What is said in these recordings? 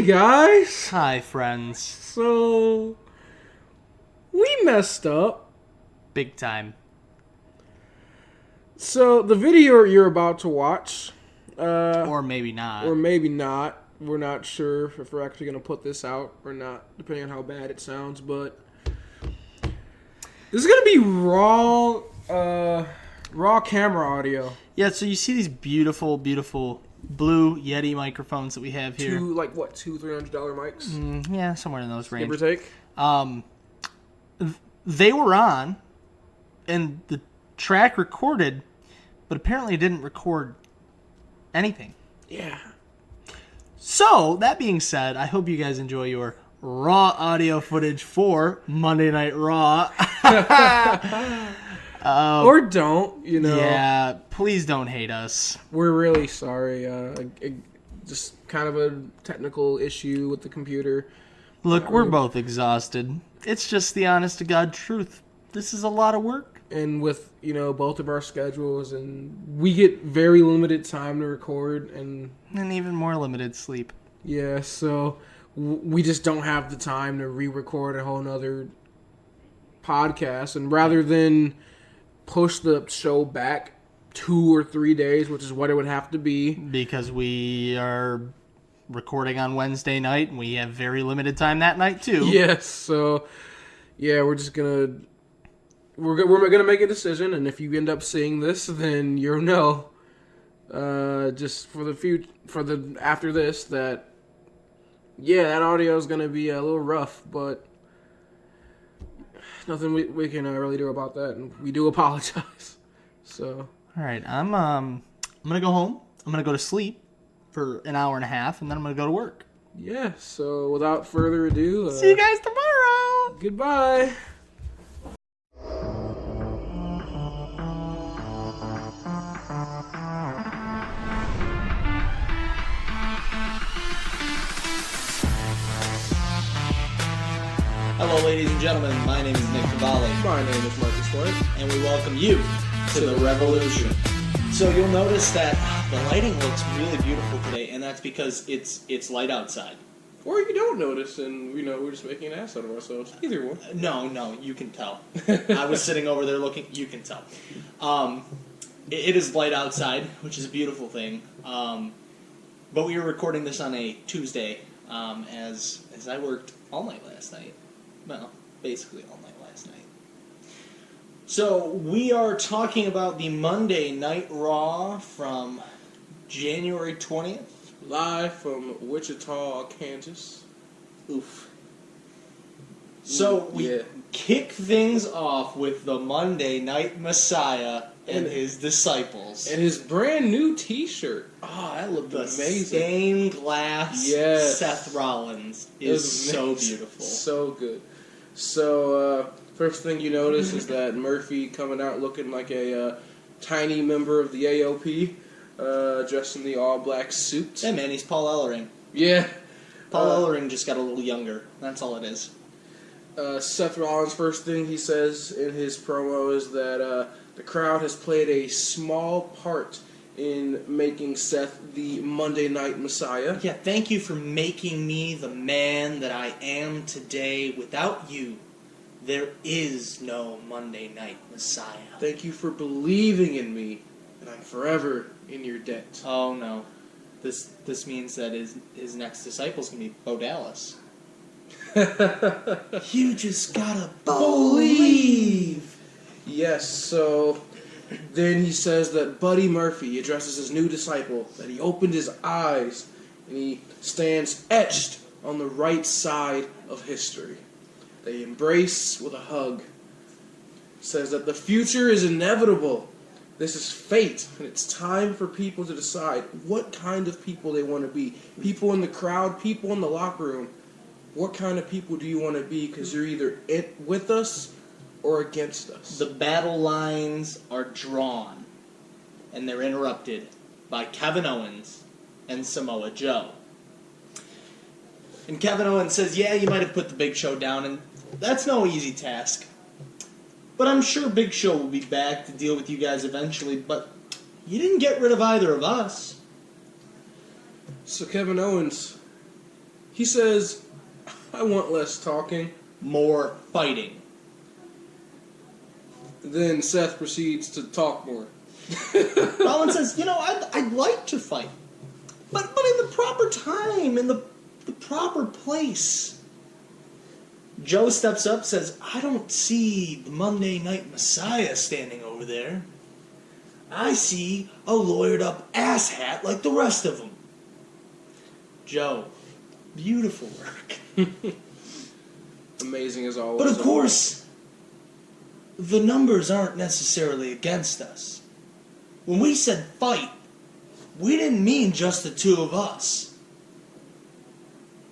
Hey guys! Hi, friends. So, we messed up. Big time. So, the video you're about to watch, Or maybe not. or maybe not, we're not sure if we're actually going to put this out or not, depending on how bad it sounds, but this is going to be raw camera audio. Yeah, so you see these beautiful, beautiful blue Yeti microphones that we have here. $200-$300 mics? Yeah, somewhere in those range. Give or take? They were on, and the track recorded, but apparently it didn't record anything. Yeah. So, that being said, I hope you guys enjoy your raw audio footage for Monday Night Raw. Or don't, you know. Yeah, please don't hate us. We're really sorry. Just kind of a technical issue with the computer. Look, we're both exhausted. It's just the honest to God truth. This is a lot of work. And with, both of our schedules, and we get very limited time to record, and even more limited sleep. yeah, so we just don't have the time to re-record a whole nother podcast. And rather than push the show back 2 or 3 days, which is what it would have to be, Because we are recording on Wednesday night, and we have very limited time that night, too. yes. So yeah, we're just gonna make a decision, and if you end up seeing this, then you'll know. Just for the after this, that audio is gonna be a little rough, but nothing we can really do about that, and we do apologize. So All right, I'm gonna go home. I'm gonna go to sleep for an hour and a half, and then I'm gonna go to work. yeah. So without further ado, See you guys tomorrow. goodbye. Hello, ladies and gentlemen. My name is Nick Cavalli, My name is Marques and Nick. and we welcome you to the Wrevolution. So you'll notice that the lighting looks really beautiful today, and that's because it's light outside. Or you don't notice, and we're just making an ass out of ourselves. Either one. No, you can tell. I was sitting over there looking. You can tell. It is light outside, which is a beautiful thing. But we were recording this on a Tuesday, as I worked all night last night. Well, basically all night last night. So we are talking about the Monday Night Raw from January 20th. Live from Wichita, Kansas. Oof. So we kick things off with the Monday Night Messiah and his disciples. And his brand new T-shirt. Oh, that looked The amazing. stained glass Seth Rollins is so beautiful. So good. So, first thing you notice is that Murphy coming out looking like a tiny member of the AOP, dressed in the all-black suit. Hey man, he's Paul Ellering. Yeah. Paul Ellering just got a little younger. That's all it is. Seth Rollins' first thing he says in his promo is that the crowd has played a small part in making Seth the Monday Night Messiah. Yeah, thank you for making me the man that I am today. Without you, there is no Monday Night Messiah. Thank you for believing in me, and I'm forever in your debt. Oh no. This means that his next disciple's going to be Bo Dallas. You just gotta believe. Yes, so then he says that Buddy Murphy addresses his new disciple, that he opened his eyes, and he stands etched on the right side of history. They embrace with a hug. Says that the future is inevitable. This is fate, and it's time for people to decide what kind of people they want to be. People in the crowd, people in the locker room. What kind of people do you want to be? Because you're either with us or against us. The battle lines are drawn, and they're interrupted by Kevin Owens and Samoa Joe. And Kevin Owens says, yeah, you might have put the Big Show down, and that's no easy task. But I'm sure Big Show will be back to deal with you guys eventually, but you didn't get rid of either of us. So Kevin Owens He says, I want less talking. More fighting. Then Seth proceeds to talk more. Rollins says, I'd like to fight. But in the proper time, in the proper place. Joe steps up, says, I don't see the Monday Night Messiah standing over there. I see a lawyered up asshat like the rest of them. Joe, beautiful work. Amazing as always. But of course, the numbers aren't necessarily against us. When we said fight, we didn't mean just the two of us.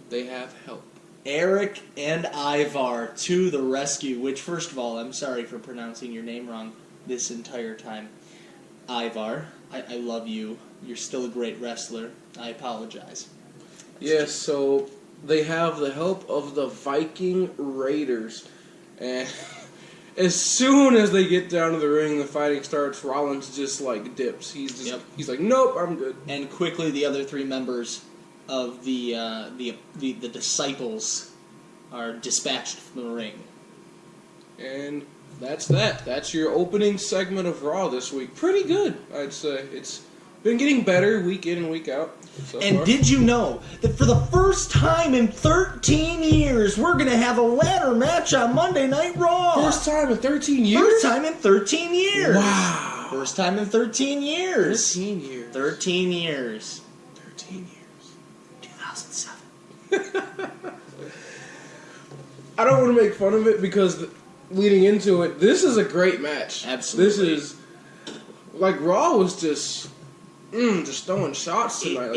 They have help. Eric and Ivar to the rescue, which, first of all, I'm sorry for pronouncing your name wrong this entire time. Ivar, I love you. You're still a great wrestler. I apologize. Yes, so they have the help of the Viking Raiders. And as soon as they get down to the ring, the fighting starts. Rollins just like dips. He's like, nope, I'm good. And quickly, the other three members of the disciples are dispatched from the ring. And that's that. That's your opening segment of Raw this week. Pretty good, I'd say. It's been getting better week in and week out. And far. did you know that for the first time in 13 years, we're going to have a ladder match on Monday Night Raw? First time in 13 years? First time in 13 years. Wow. First time in 13 years. 13 years. 13 years. 13 years. 2007. I don't want to make fun of it because leading into it, this is a great match. Absolutely. This is, like, Raw was just throwing shots tonight.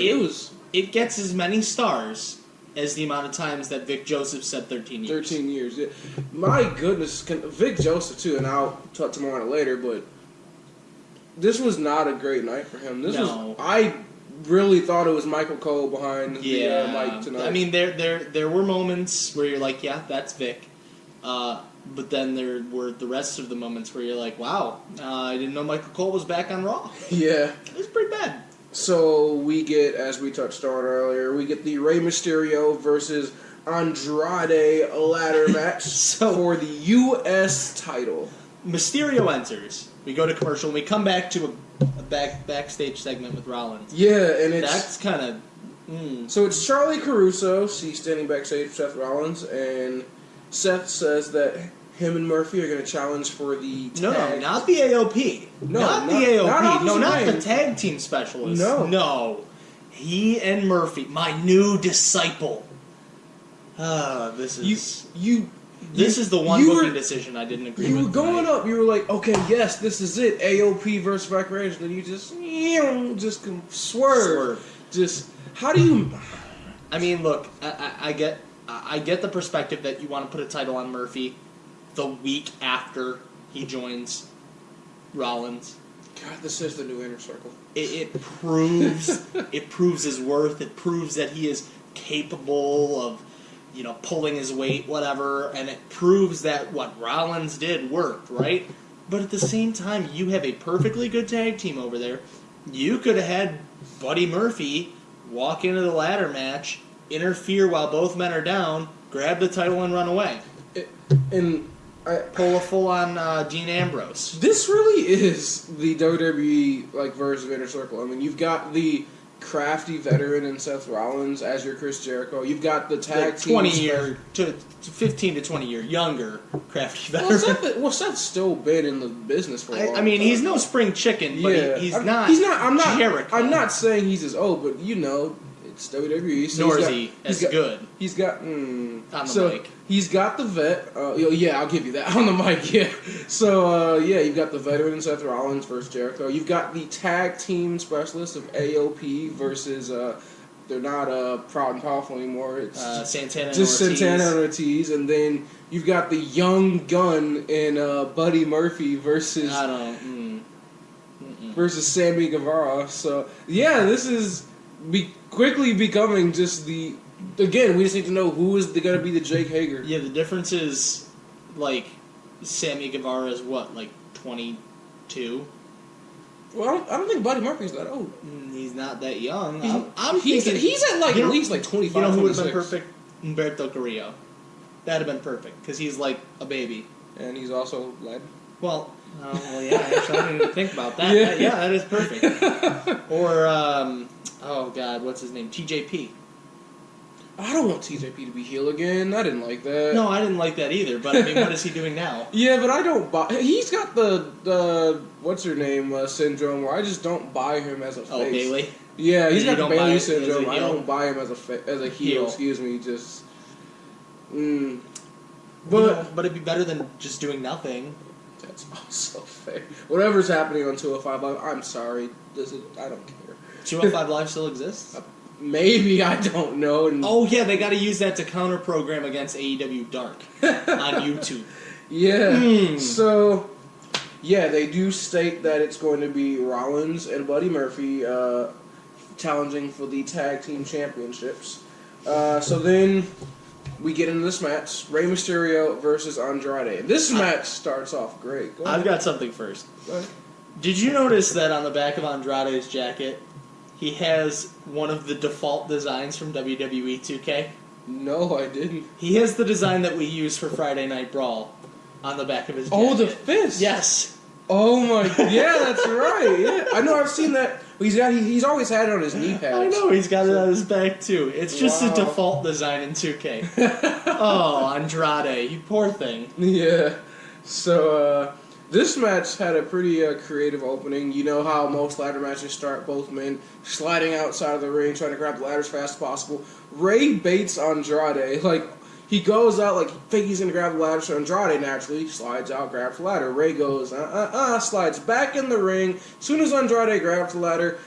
It gets as many stars as the amount of times that Vic Joseph said 13 years. 13 years, yeah. My goodness, Vic Joseph too, and I'll talk more on it later, but this was not a great night for him. I really thought it was Michael Cole behind the mic tonight. I mean, there were moments where you're like, yeah, that's Vic. But then there were the rest of the moments where you're like, wow, I didn't know Michael Cole was back on Raw. Yeah. It was pretty bad. So we get, as we touched on earlier, we get the Rey Mysterio versus Andrade ladder match for the U.S. title. Mysterio enters. We go to commercial, and we come back to a backstage segment with Rollins. Yeah, and that's kind of... So it's Charlie Caruso. She's standing backstage with Seth Rollins, and Seth says that him and Murphy are going to challenge for the tag. No, not the AOP. No, not the AOP. Not the tag team specialist. No. He and Murphy, my new disciple. This is... This is the one booking decision I didn't agree with. You were going up. You were like, okay, yes, this is it. AOP versus Vic Raiders. And then you just swerve. Just, how do you... I mean, look, I get the perspective that you want to put a title on Murphy the week after he joins Rollins. God, this is the new Inner Circle. It proves his worth. It proves that he is capable of, pulling his weight, whatever, and it proves that what Rollins did worked, right? But at the same time, you have a perfectly good tag team over there. You could have had Buddy Murphy walk into the ladder match, interfere while both men are down, grab the title and run away. Pull a full-on Dean Ambrose. This really is the WWE version of Inner Circle. I mean, you've got the crafty veteran in Seth Rollins as your Chris Jericho. You've got the tag team 20-year to 15 to 20 year younger crafty veteran. Well, Seth's still been in the business for a long time. I mean, he's no spring chicken, but he's not. I'm not. Jericho. I'm not saying he's as old, but it's WWE. So nor is he as good. He's got on the mic. He's got the vet. Yeah, I'll give you that on the mic. Yeah. So you've got the veteran Seth Rollins versus Jericho. You've got the tag team specialist of AOP versus they're not Proud and Powerful anymore. It's Santana and just Ortiz. Santana and Ortiz, and then you've got the young gun in Buddy Murphy versus versus Sammy Guevara. So this is quickly becoming just the. Again, we just need to know who is going to be the Jake Hager. Yeah, the difference is, Sammy Guevara is what, 22? Well, I don't think Buddy Murphy's that old. He's not that young. He's at like at least like 25. You know who would have been 26. perfect? Umberto Carrillo. That'd have been perfect because he's like a baby. And he's also led. Well, yeah. Actually, I didn't even think about that. Yeah. That is perfect. Or oh god, what's his name? TJP. I don't want TJP to be heel again. I didn't like that. No, I didn't like that either. But I mean, what is he doing now? Yeah, but I don't buy. He's got the what's her name syndrome where I just don't buy him as a face. Oh, Bailey. Yeah, he's got You the don't buy Bailey him as a syndrome. I heel? don't buy him as a heel. Excuse me, just. But But it'd be better than just doing nothing. that's also fair. Whatever's happening on 205 Live, I'm sorry. I don't care. 205 Live still exists? Maybe, I don't know. And Oh yeah, they got to use that to counter program against AEW Dark on YouTube. yeah. So, yeah, they do state that it's going to be Rollins and Buddy Murphy challenging for the tag team championships. So then we get into this match: Rey Mysterio versus Andrade. This match starts off great. Go I've ahead. got something first. Go ahead. Did you notice that on the back of Andrade's jacket, he has one of the default designs from WWE 2K? No, I didn't. He has the design that we use for Friday Night Brawl on the back of his jacket. Oh, the fist. Yes. Oh my. Yeah, that's right. Yeah, I know. I've seen that. He's always had it on his knee pads. I know, he's got it on his back too. It's just a Wow. default design in 2K. Oh, Andrade, you poor thing. Yeah. So, this match had a pretty creative opening. You know how most ladder matches start, both men sliding outside of the ring, trying to grab the ladder as fast as possible. Ray baits Andrade. Like, he goes out like think he's going to grab the ladder, so Andrade naturally slides out, grabs the ladder. Ray goes, slides back in the ring. As soon as Andrade grabs the ladder,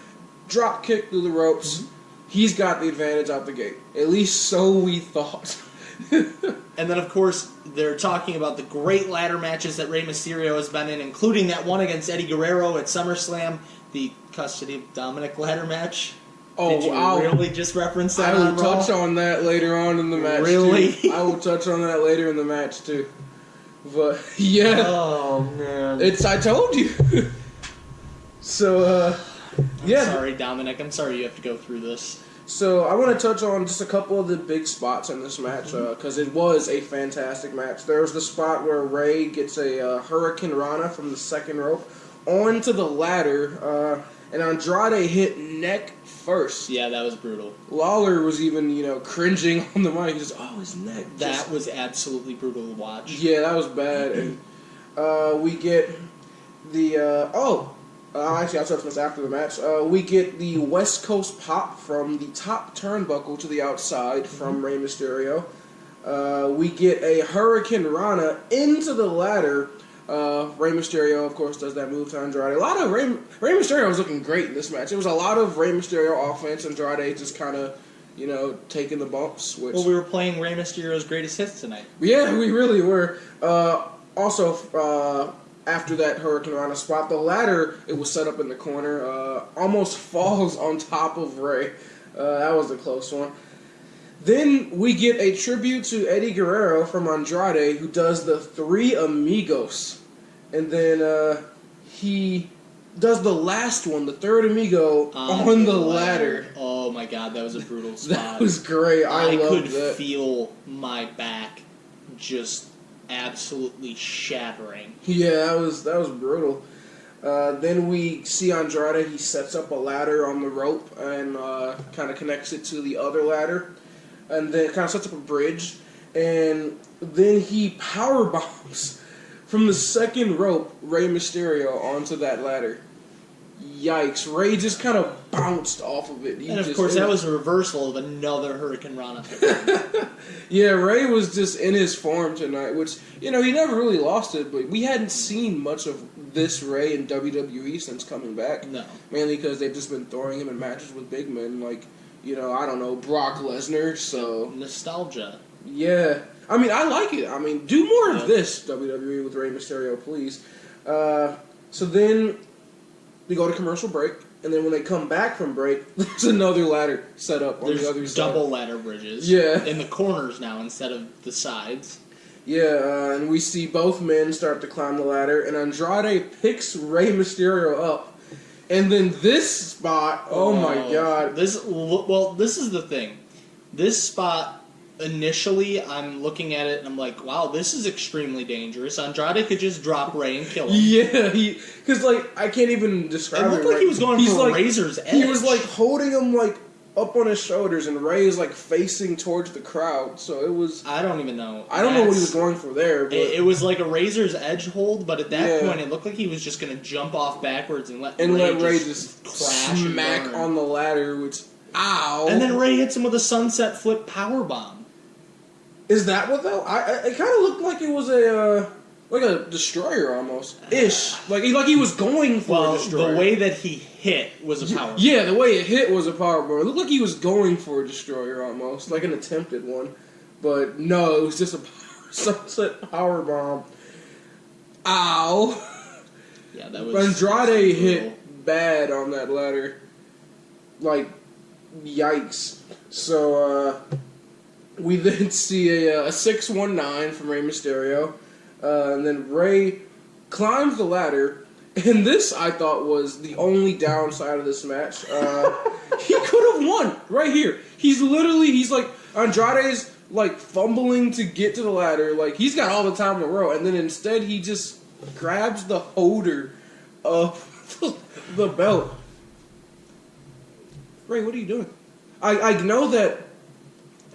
drop kick through the ropes. He's got the advantage out the gate. At least so we thought. And then, of course, they're talking about the great ladder matches that Rey Mysterio has been in, including that one against Eddie Guerrero at SummerSlam, the Custody of Dominic ladder match. Oh, Did you really just reference that I will on Raw? touch on that later on in the match. Really? Too. I will touch on that later in the match too. But yeah, Oh, man. I told you. So yeah. I'm sorry, Dominic. I'm sorry you have to go through this. So I want to touch on just a couple of the big spots in this match because it was a fantastic match. There was the spot where Ray gets a Hurricane Rana from the second rope onto the ladder, and Andrade hit neck first. Yeah, that was brutal. Lawler was even, cringing on the mic. He just, his neck. That was absolutely brutal to watch. Yeah, that was bad. And we get the actually, I'll touch on this after the match. We get the West Coast pop from the top turnbuckle to the outside from Rey Mysterio. We get a Hurricane Rana into the ladder. Rey Mysterio, of course, does that move to Andrade. A lot of Rey Mysterio was looking great in this match. It was a lot of Rey Mysterio offense. Andrade just kind of, taking the bumps. Which, Well, we were playing Rey Mysterio's greatest hits tonight. yeah, we really were. Also, after that Hurricane Rana spot, the ladder, it was set up in the corner, almost falls on top of Ray. That was a close one. Then we get a tribute to Eddie Guerrero from Andrade, who does the Three Amigos. And then he does the last one, the third amigo, on the ladder. Oh my god, that was a brutal spot. That was great. I could loved that. feel my back just absolutely shattering. Yeah, that was brutal. Then we see Andrade. He sets up a ladder on the rope and kind of connects it to the other ladder, and then kind of sets up a bridge. And then he power bombs from the second rope Rey Mysterio onto that ladder. Yikes! Ray just kind of bounced off of it. And of course, that was a reversal of another Hurricane Rana. Yeah, Ray was just in his form tonight, which, he never really lost it, but we hadn't seen much of this Ray in WWE since coming back. No. Mainly because they've just been throwing him in matches with big men like, I don't know, Brock Lesnar, so... Nostalgia. Yeah. I mean, I like it. I mean, do more of this, WWE, with Rey Mysterio, please. So then we go to commercial break, and then when they come back from break, there's another ladder set up on the other There's side. double ladder bridges. Yeah. In the corners now instead of the sides. Yeah, and we see both men start to climb the ladder, and Andrade picks Rey Mysterio up And then this spot, oh my god. This is the thing. This spot, initially, I'm looking at it and I'm like, wow, this is extremely dangerous. Andrade could just drop Ray and kill him. Yeah, because I can't even describe it. It looked like he was going for a razor's edge. He was holding him up on his shoulders, and Ray is facing towards the crowd. So it was. I don't even know. I don't know what he was going for there. But it was like a razor's edge hold, but at that point, it looked like he was just going to jump off backwards and let Ray just crash smack on the ladder, which ow. And then Ray hits him with a sunset flip powerbomb. Is that what though? It kind of looked like it was a destroyer almost ish. Like he was going for a destroyer. The way that he hit was a power. Yeah, the way it hit was a power bomb. It looked like he was going for a destroyer almost, like an attempted one. But no, it was just a sunset power bomb. Ow. Yeah, that was Andrade hit bad on that ladder. Like, yikes. So we then see a 619 from Rey Mysterio. And then Ray climbs the ladder, and this I thought was the only downside of this match. He could have won right here. He's Andrade's fumbling to get to the ladder, he's got all the time in the world, and then instead he just grabs the holder of the belt. Ray, what are you doing? I know that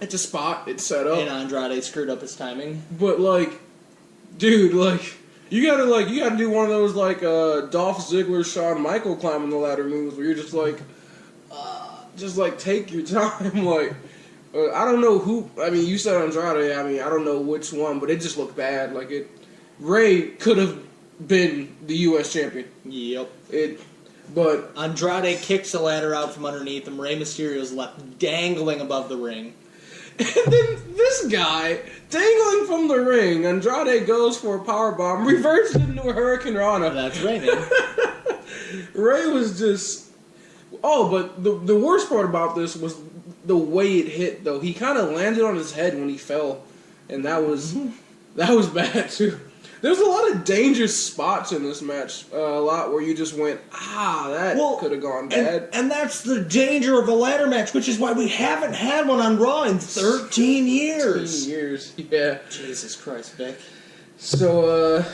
it's a spot, it's set up, and Andrade screwed up his timing, but dude, you gotta do one of those Dolph Ziggler, Shawn Michael climbing the ladder moves where you're just take your time. I don't know who. I mean, you said Andrade. I mean, I don't know which one, but it just looked bad. Ray could have been the U.S. champion. Yep. But Andrade kicks the ladder out from underneath him. Rey Mysterio's left dangling above the ring. And then this guy, dangling from the ring, Andrade goes for a powerbomb, reverses into a Hurricane Rana. That's Ray, man. Ray was just... Oh, but the worst part about this was the way it hit, though. He kind of landed on his head when he fell, and that was bad, too. There was a lot of dangerous spots in this match. A lot where you just went, that could have gone bad. And that's the danger of a ladder match, which is why we haven't had one on Raw in 13 years. 13 years, yeah. Jesus Christ, Vic. So,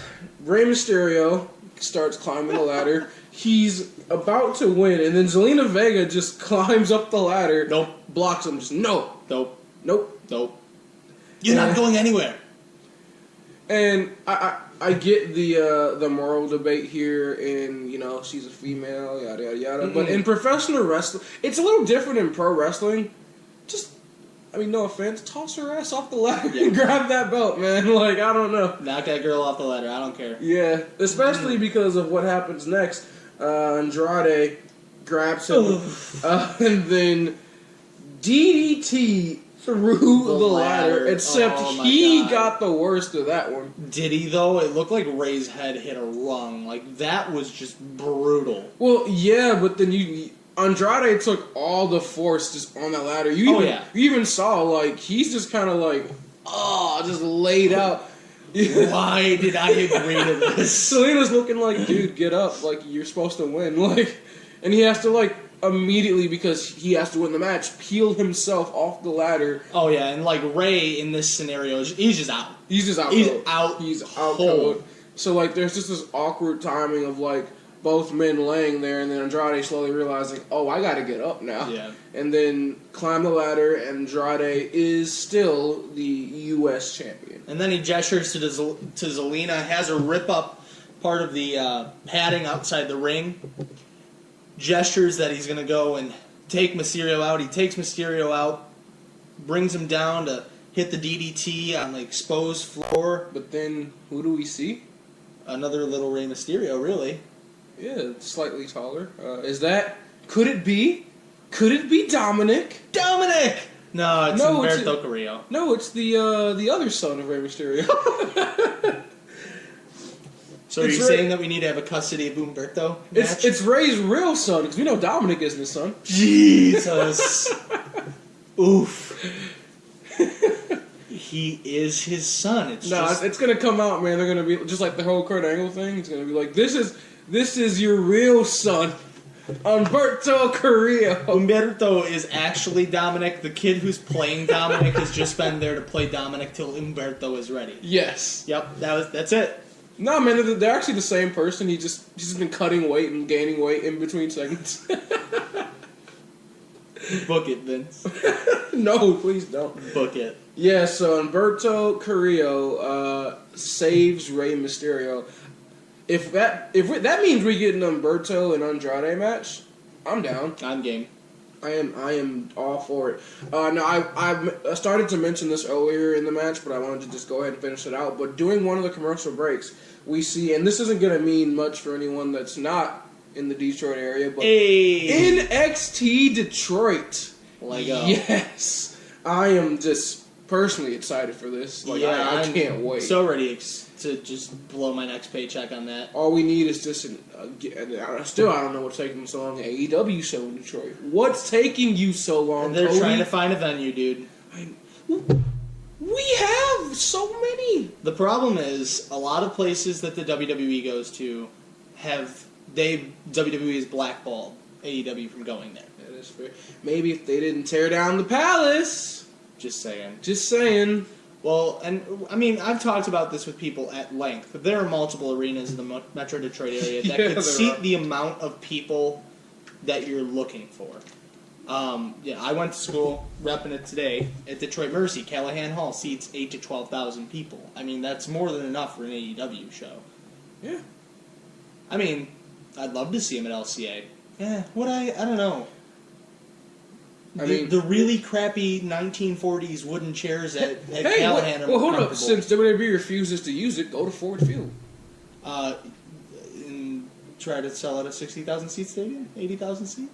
Rey Mysterio starts climbing the ladder. He's about to win, and then Zelina Vega just climbs up the ladder. Nope. Blocks him. Just, no. Nope. Nope. Nope. You're not going anywhere. And I get the moral debate here, and she's a female, yada yada yada. Mm-hmm. But in professional wrestling, it's a little different in pro wrestling. Just, no offense, toss her ass off the ladder and grab that belt, man. I don't know. Knock that girl off the ladder. I don't care. Yeah, especially because of what happens next. Andrade grabs him, and then DDT through the ladder, except he got the worst of that one. Did he, though? It looked like Ray's head hit a rung. That was just brutal. Well, yeah, but then Andrade took all the force just on that ladder. You even saw, he's just kind of just laid out. Why did I agree to this? Selena's looking dude, get up. You're supposed to win. And he has to, immediately, because he has to win the match, peel himself off the ladder. Oh, yeah, and Ray in this scenario, he's just out. He's just out. He's out cold. So, there's just this awkward timing of, both men laying there, and then Andrade slowly realizing, I gotta get up now. Yeah. And then climb the ladder, and Andrade is still the U.S. champion. And then he gestures to Zelina, has her rip up part of the padding outside the ring. Gestures that he's going to go and take Mysterio out. He takes Mysterio out, brings him down to hit the DDT on the exposed floor. But then, who do we see? Another little Rey Mysterio, really. Yeah, slightly taller. Could it be Dominic? Dominic! No, it's Humberto Carrillo. No, it's the other son of Rey Mysterio. So are you saying that we need to have a custody of Humberto match? It's Ray's real son, because we know Dominic isn't his son. Jesus. Oof. He is his son. It's going to come out, man. They're going to be, just like the whole Kurt Angle thing, it's going to be this is your real son. Umberto Carrillo. Umberto is actually Dominic. The kid who's playing Dominic has just been there to play Dominic till Umberto is ready. Yes. Yep, that's it. No, man, they're actually the same person. He's just been cutting weight and gaining weight in between segments. Book it, Vince. No, please don't. Book it. Yeah, so Umberto Carrillo saves Rey Mysterio. If that means we get an Umberto and Andrade match, I'm down. I'm game. I am all for it. Now I started to mention this earlier in the match, but I wanted to just go ahead and finish it out. But during one of the commercial breaks, we see, and this isn't going to mean much for anyone that's not in the Detroit area, but NXT Detroit. Lego. Yes, I am just personally excited for this. Like, yeah, I can't wait. So ready to just blow my next paycheck on that. All we need is just still I don't know what's taking so long. An AEW show in Detroit. What's taking you so long? They're Cody? trying to find a venue, dude. We have so many. The problem is a lot of places that the WWE goes to WWE is blackballed AEW from going there. That is fair. Maybe if they didn't tear down the Palace. Just saying. Just saying. Well, and I mean, I've talked about this with people at length, but there are multiple arenas in the Metro Detroit area that could seat the amount of people that you're looking for. Yeah, I went to school repping it today at Detroit Mercy. Callahan Hall seats 8,000 to 12,000 people. I mean, that's more than enough for an AEW show. Yeah. I mean, I'd love to see him at LCA. Yeah, I don't know. The really crappy 1940s wooden chairs at Callahan are hold up. Since WWE refuses to use it, go to Ford Field. And try to sell at a 60,000 seat stadium? 80,000 seat?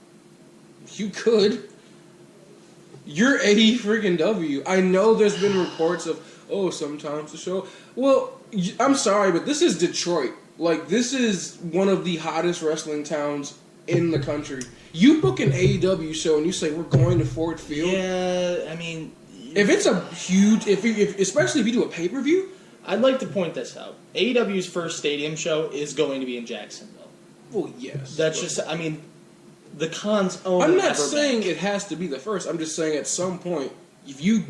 You could. You're A freaking W. I know there's been reports of, sometimes the show. Well, I'm sorry, but this is Detroit. Like, this is one of the hottest wrestling towns in the country. You book an AEW show and you say, we're going to Ford Field. Yeah, I mean... If it's a huge... especially if you do a pay-per-view... I'd like to point this out. AEW's first stadium show is going to be in Jacksonville. Well, yes. That's just... I mean, the cons own... I'm not saying it has to be the first. I'm just saying at some point, if you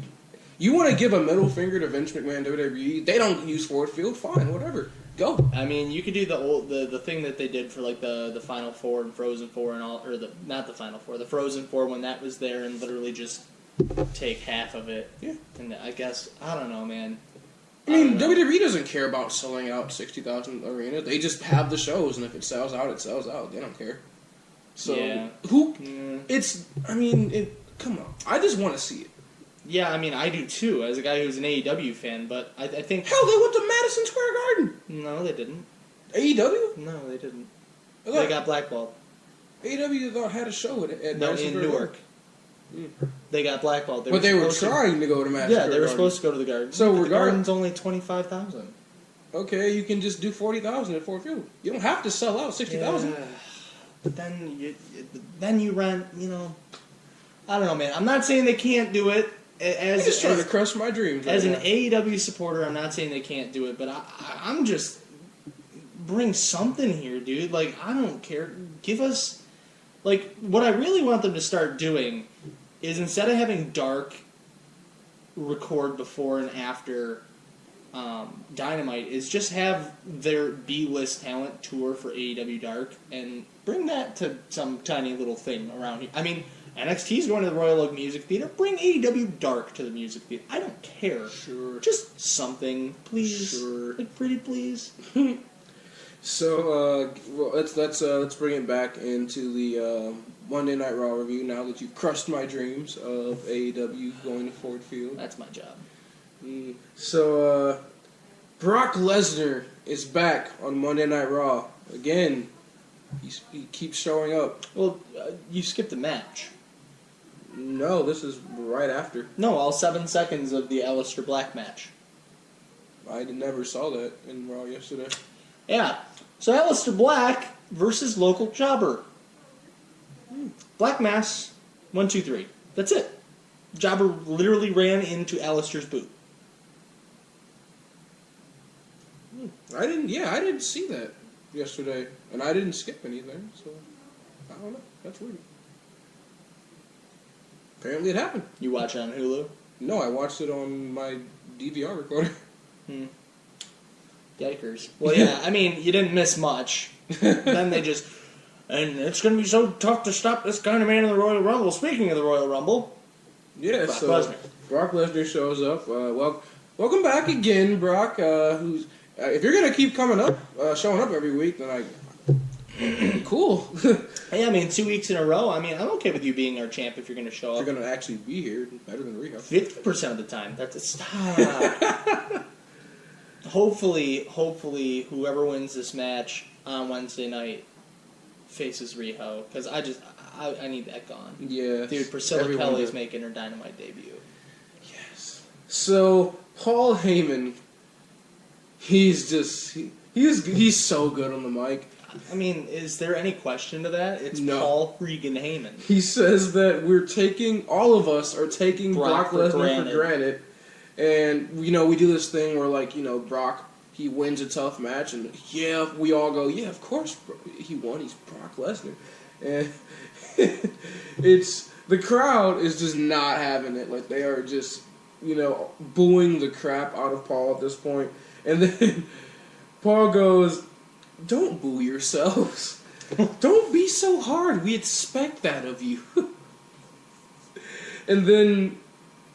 want to give a middle finger to Vince McMahon, WWE, they don't use Ford Field, fine, whatever. Go. I mean, you could do the thing that they did for like the Final Four and Frozen Four and all, or not the Final Four, the Frozen Four when that was there, and literally just take half of it. Yeah. And I guess I don't know, man. I mean, WWE doesn't care about selling out 60,000 arena. They just have the shows, and if it sells out, it sells out. They don't care. So yeah. It's. I mean, come on. I just want to see it. Yeah, I mean, I do too, as a guy who's an AEW fan, but I think... Hell, they went to Madison Square Garden! No, they didn't. AEW? No, they didn't. They got blackballed. AEW had a show at Madison in Newark. They got blackballed. But they were trying to go to Madison Square Garden. Yeah, they were supposed to go to the Garden. So the Garden's only 25,000. Okay, you can just do 40,000 at Ford Field. You don't have to sell out 60,000. Yeah. But then you rent, I don't know, man. I'm not saying they can't do it. I'm just trying to crush my dreams. As an AEW supporter, I'm not saying they can't do it, but I'm just bring something here, dude. Like, I don't care. Give us, like, what I really want them to start doing is instead of having Dark record before and after Dynamite, is just have their B-list talent tour for AEW Dark and bring that to some tiny little thing around here. I mean, NXT's going to the Royal Oak Music Theater. Bring AEW Dark to the Music Theater. I don't care. Sure. Just something, please. Sure. Like, pretty please. So, let's bring it back into the Monday Night Raw review. Now that you've crushed my dreams of AEW going to Ford Field, That's my job. So, Brock Lesnar is back on Monday Night Raw again. He keeps showing up. Well, you skipped a match. No, this is right after. No, all 7 seconds of the Aleister Black match. I never saw that in Raw yesterday. Yeah. So Aleister Black versus local jobber. Black mass, 1, 2, 3. That's it. Jobber literally ran into Aleister's boot. I didn't see that yesterday, and I didn't skip anything. So I don't know. That's weird. Apparently it happened. You watch it on Hulu? No, I watched it on my DVR recorder. Yikers. Well, yeah, I mean, you didn't miss much. Then they just... And it's going to be so tough to stop this kind of man in the Royal Rumble. Speaking of the Royal Rumble... Yeah, Brock Lesnar. Brock Lesnar shows up. Welcome back again, Brock. Who's if you're going to keep coming up, showing up every week, then cool. Hey, I mean, 2 weeks in a row, I mean, I'm okay with you being our champ if you're going to show up. If you're going to actually be here, better than Riho. 50% of the time. That's a stop. Hopefully, whoever wins this match on Wednesday night faces Riho, because I need that gone. Yeah. Dude, Priscilla Kelly's making her Dynamite debut. Yes. So, Paul Heyman, he's so good on the mic. I mean, is there any question to that? It's Paul Regan Heyman. He says that all of us are taking Brock Lesnar for granted. And, we do this thing where, Brock, he wins a tough match, and, we all go, yeah, of course, he won, he's Brock Lesnar. And the crowd is just not having it. Like, they are just, booing the crap out of Paul at this point. And then Paul goes, don't boo yourselves. Don't be so hard. We expect that of you. And then,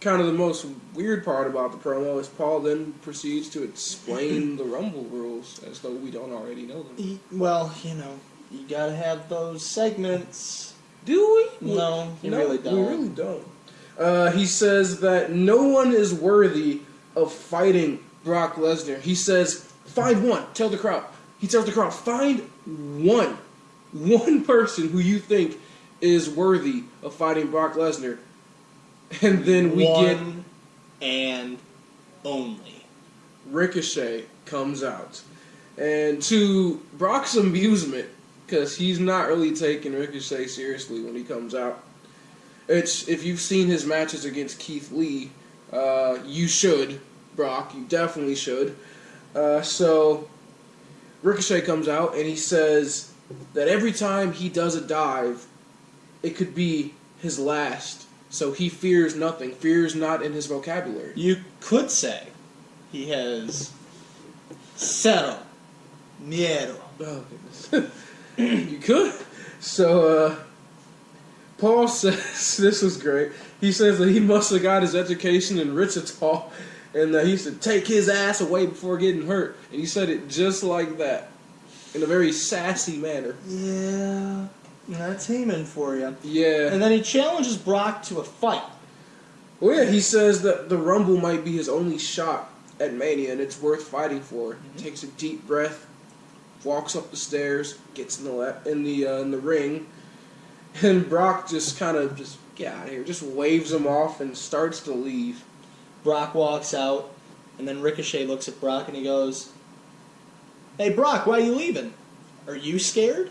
kind of the most weird part about the promo is Paul then proceeds to explain the Rumble rules as though we don't already know them. Well, you gotta have those segments. Do we? No, you really don't. We really don't. He says that no one is worthy of fighting Brock Lesnar. He says, find one. Tell the crowd. He tells the crowd, find one person who you think is worthy of fighting Brock Lesnar. And then we get... and only. Ricochet comes out. And to Brock's amusement, because he's not really taking Ricochet seriously when he comes out, if you've seen his matches against Keith Lee, you should, Brock. You definitely should. So Ricochet comes out and he says that every time he does a dive, it could be his last. So he fears nothing. Fear is not in his vocabulary. You could say he has cero miedo. Oh, goodness. You could. So, Paul says, this was great, he says that he must have got his education in Wichita and that he should take his ass away before getting hurt. And he said it just like that, in a very sassy manner. Yeah. That's Heyman for you. Yeah. And then he challenges Brock to a fight. Well, yeah, he says that the Rumble might be his only shot at Mania, and it's worth fighting for. Takes a deep breath, walks up the stairs, gets in the ring, and Brock just kind of get out of here, just waves him off and starts to leave. Brock walks out, and then Ricochet looks at Brock and he goes, "Hey Brock, why are you leaving? Are you scared?"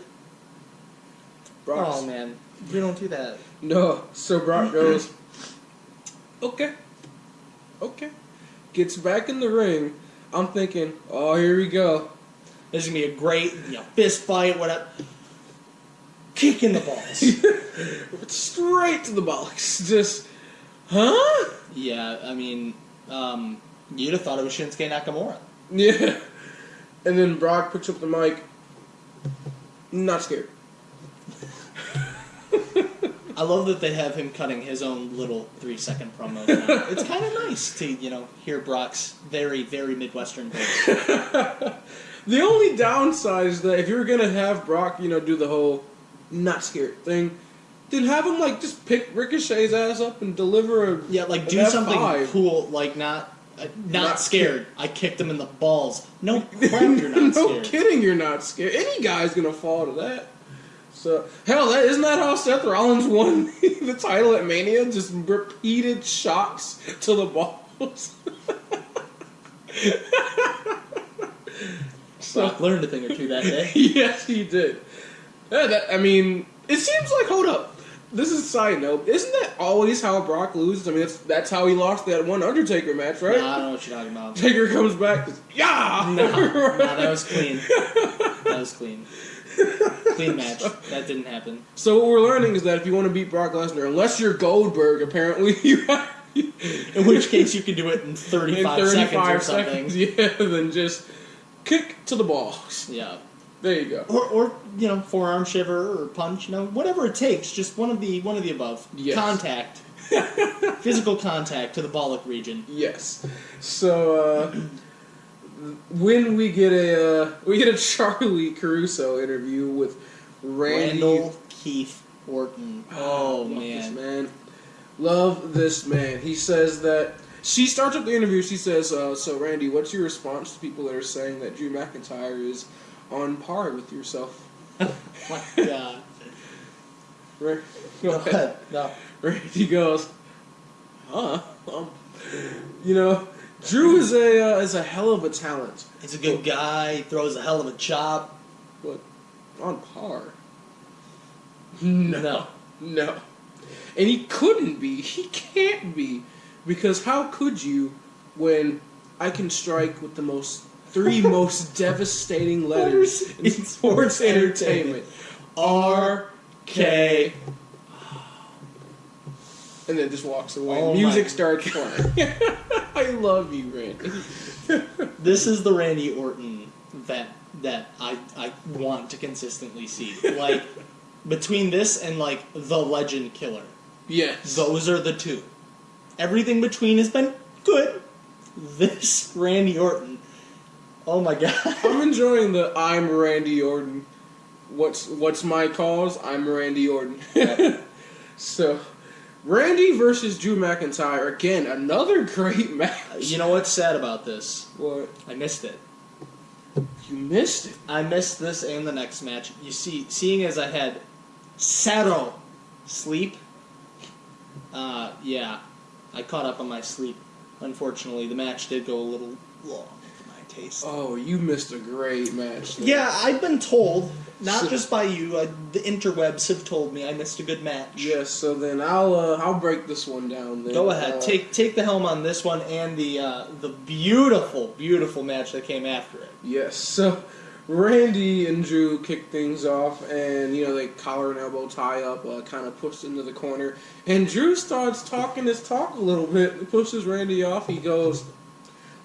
Oh man, you don't do that. No, so Brock goes, okay. Gets back in the ring. I'm thinking, oh, here we go. This is going to be a great fist fight, whatever. Kick in the balls. Straight to the bollocks. Just, huh? Yeah, I mean, you'd have thought it was Shinsuke Nakamura. Yeah. And then Brock picks up the mic. Not scared. I love that they have him cutting his own little 3-second promo now. It's kind of nice to, hear Brock's very, very Midwestern voice. The only downside is that if you're going to have Brock, do the whole not scared thing, then have him, just pick Ricochet's ass up and deliver a do F5. something cool, not scared. I kicked him in the balls. No crap, you're not scared. No kidding, you're not scared. Any guy's going to fall to that. So, hell, isn't that how Seth Rollins won the title at Mania? Just repeated shots to the balls. Brock learned a thing or two that day. Yes, he did. It seems like, hold up. This is a side note. Isn't that always how Brock loses? I mean, that's how he lost that one Undertaker match, right? Nah, I don't know what you're talking about. Taker comes back, yeah! No, that was clean. That was clean. Clean match. That didn't happen. So what we're learning is that if you want to beat Brock Lesnar, unless you're Goldberg, apparently you have... In which case you can do it in 35 seconds or something. Yeah, then just kick to the balls. Yeah. There you go. Or forearm shiver or punch, whatever it takes. Just one of the above. Yes. Contact. Physical contact to the bollock region. Yes. So when we get a Charlie Caruso interview with Randall Keith Orton. Oh man. Love this man. He says that she starts up the interview. She says, "So Randy, what's your response to people that are saying that Drew McIntyre is on par with yourself?" Oh my God. Go ahead. No. Randy goes, "Huh? Drew is a hell of a talent. He's a good guy. He throws a hell of a chop. But on par? No. And he couldn't be. He can't be. Because how could you when I can strike with the three most devastating letters in sports entertainment? R-K. And then just walks away. Oh Music starts playing. I love you, Randy. This is the Randy Orton that I want to consistently see. Like, between this and, like, The Legend Killer. Yes. Those are the two. Everything between has been good. This Randy Orton. Oh my God. I'm enjoying the I'm Randy Orton. What's my cause? I'm Randy Orton. So, Randy versus Drew McIntyre. Again, another great match. You know what's sad about this? What? I missed it. You missed it. I missed this and the next match. You see, seeing as I had zero sleep, yeah, I caught up on my sleep. Unfortunately, the match did go a little long for my taste. Oh, you missed a great match there. Yeah, I've been told, not just by you, the interwebs have told me I missed a good match. Yes, so then I'll break this one down then. Go ahead, take the helm on this one and the beautiful, beautiful match that came after it. Yes, so Randy and Drew kick things off, and they collar and elbow tie up, kind of pushed into the corner, and Drew starts talking his talk a little bit. He pushes Randy off. He goes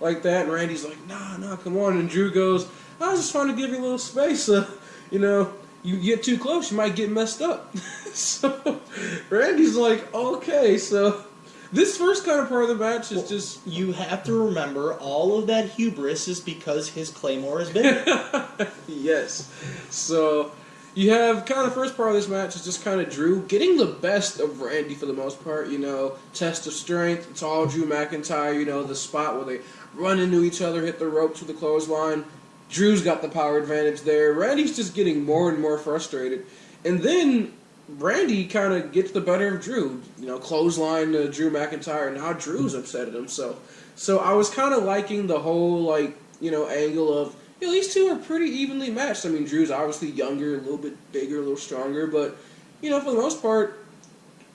like that, and Randy's like, "Nah, come on." And Drew goes, "I was just trying to give you a little space. You get too close, you might get messed up." So Randy's like, "Okay." So this first kind of part of the match is just... You have to remember, all of that hubris is because his Claymore is big. Yes. So you have kind of the first part of this match is just kind of Drew getting the best of Randy for the most part. Test of strength. It's all Drew McIntyre. The spot where they run into each other, hit the ropes with the clothesline. Drew's got the power advantage there. Randy's just getting more and more frustrated. And then Randy kind of gets the better of Drew. Clothesline to Drew McIntyre, and now Drew's upset at him. So I was kind of liking the whole, angle of, these two are pretty evenly matched. I mean, Drew's obviously younger, a little bit bigger, a little stronger, but, for the most part,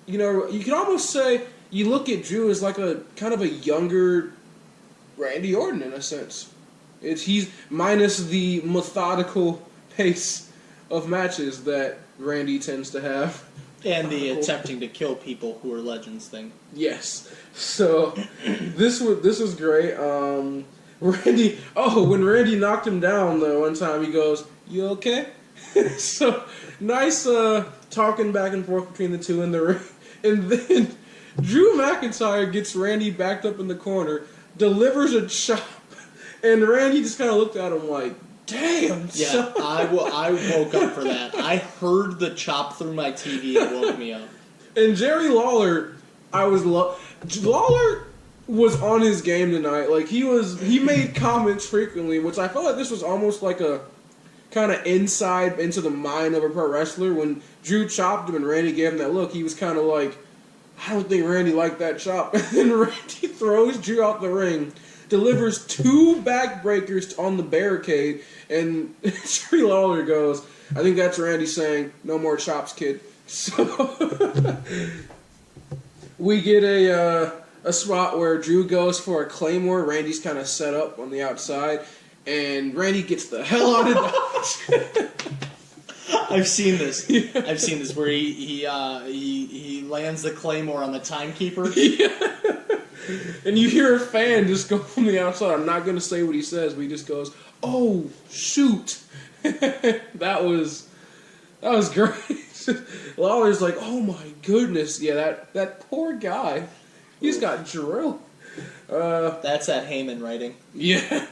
you can almost say you look at Drew as like a kind of a younger Randy Orton in a sense. He's minus the methodical pace of matches that Randy tends to have. And the attempting to kill people who are legends thing. Yes. So this was great. Randy. Oh, when Randy knocked him down though one time, he goes, "You okay?" So nice talking back and forth between the two in the ring, and then Drew McIntyre gets Randy backed up in the corner, delivers a chop, and Randy just kind of looked at him like, "Damn!" Yeah, son." I woke up for that. I heard the chop through my TV. It woke me up. And Jerry Lawler, Lawler was on his game tonight. Like he made comments frequently, which I felt like this was almost like a kind of insight into the mind of a pro wrestler. When Drew chopped him and Randy gave him that look, he was kind of like, "I don't think Randy liked that chop." And then Randy throws Drew out the ring, delivers 2 backbreakers on the barricade, and Jerry Lawler goes, "I think that's Randy saying, 'No more chops, kid.'" So we get a spot where Drew goes for a Claymore. Randy's kind of set up on the outside, and Randy gets the hell out of Dodge. I've seen this. I've seen this where he lands the claymore on the timekeeper. Yeah. And you hear a fan just go from the outside. I'm not gonna say what he says, but he just goes, "Oh shoot!" That was great. Lawler's like, "Oh my goodness, yeah, that poor guy, he's got drilled." That's that Heyman writing. Yeah.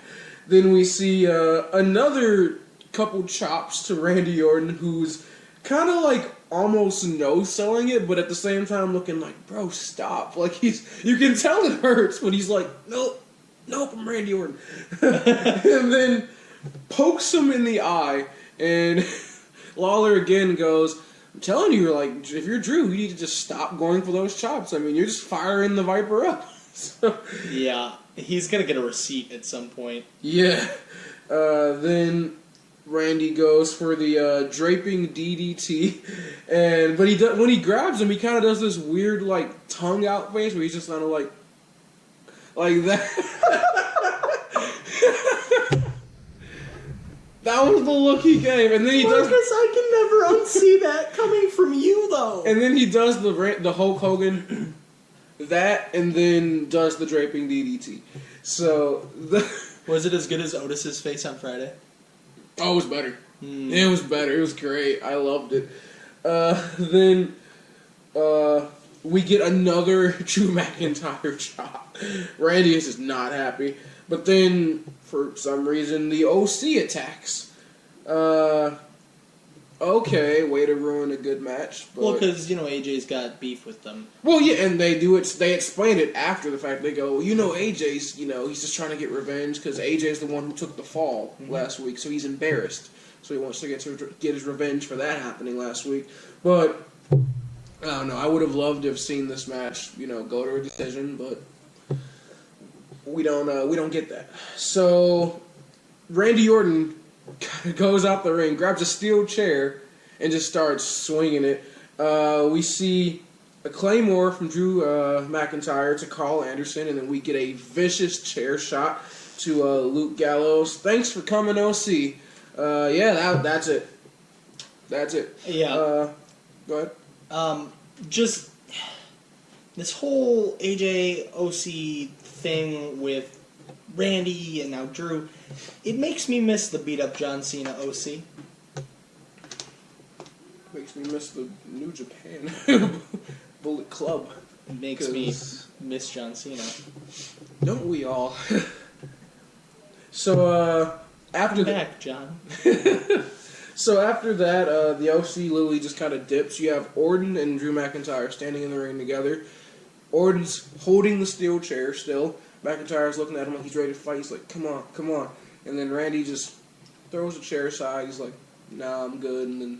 Then we see another couple chops to Randy Orton, who's kind of like almost no-selling it, but at the same time looking like, bro, stop. Like you can tell it hurts, but he's like, nope, I'm Randy Orton. And then pokes him in the eye, and Lawler again goes, I'm telling you, like, if you're Drew, you need to just stop going for those chops. I mean, you're just firing the Viper up. So, yeah, he's gonna get a receipt at some point. yeah. Then Randy goes for the draping DDT, but when he grabs him, he kind of does this weird like tongue out face where he's just kind of like that. That was the look he gave, and then he does. Marcus, I can never unsee that coming from you, though. And then he does the Hulk Hogan, that, and then does the draping DDT. So was it as good as Otis's face on Friday? Oh, it was better. It was better. It was great. I loved it. Then we get another Drew McIntyre chop. Randy is just not happy. But then, for some reason, the OC attacks. Okay, way to ruin a good match. But, well, because, AJ's got beef with them. well, yeah, and they do it. They explain it after the fact. They go, AJ's, he's just trying to get revenge because AJ's the one who took the fall last week, so he's embarrassed. So he wants to get his revenge for that happening last week. But I don't know. I would have loved to have seen this match, go to a decision, but we don't get that. So Randy Orton goes out the ring, grabs a steel chair, and just starts swinging it. We see a Claymore from Drew McIntyre to Carl Anderson, and then we get a vicious chair shot to Luke Gallows. Thanks for coming, OC. That's it. That's it. Yeah. Go ahead. Just this whole AJ OC thing with Randy and now Drew, it makes me miss the beat up John Cena OC. Makes me miss the New Japan Bullet Club. It makes me miss John Cena. Don't we all? So after back, John. So after that, the OC literally just kind of dips. You have Orton and Drew McIntyre standing in the ring together. Orton's holding the steel chair still. McIntyre's looking at him like he's ready to fight. He's like, come on. And then Randy just throws the chair aside. He's like, nah, I'm good. And then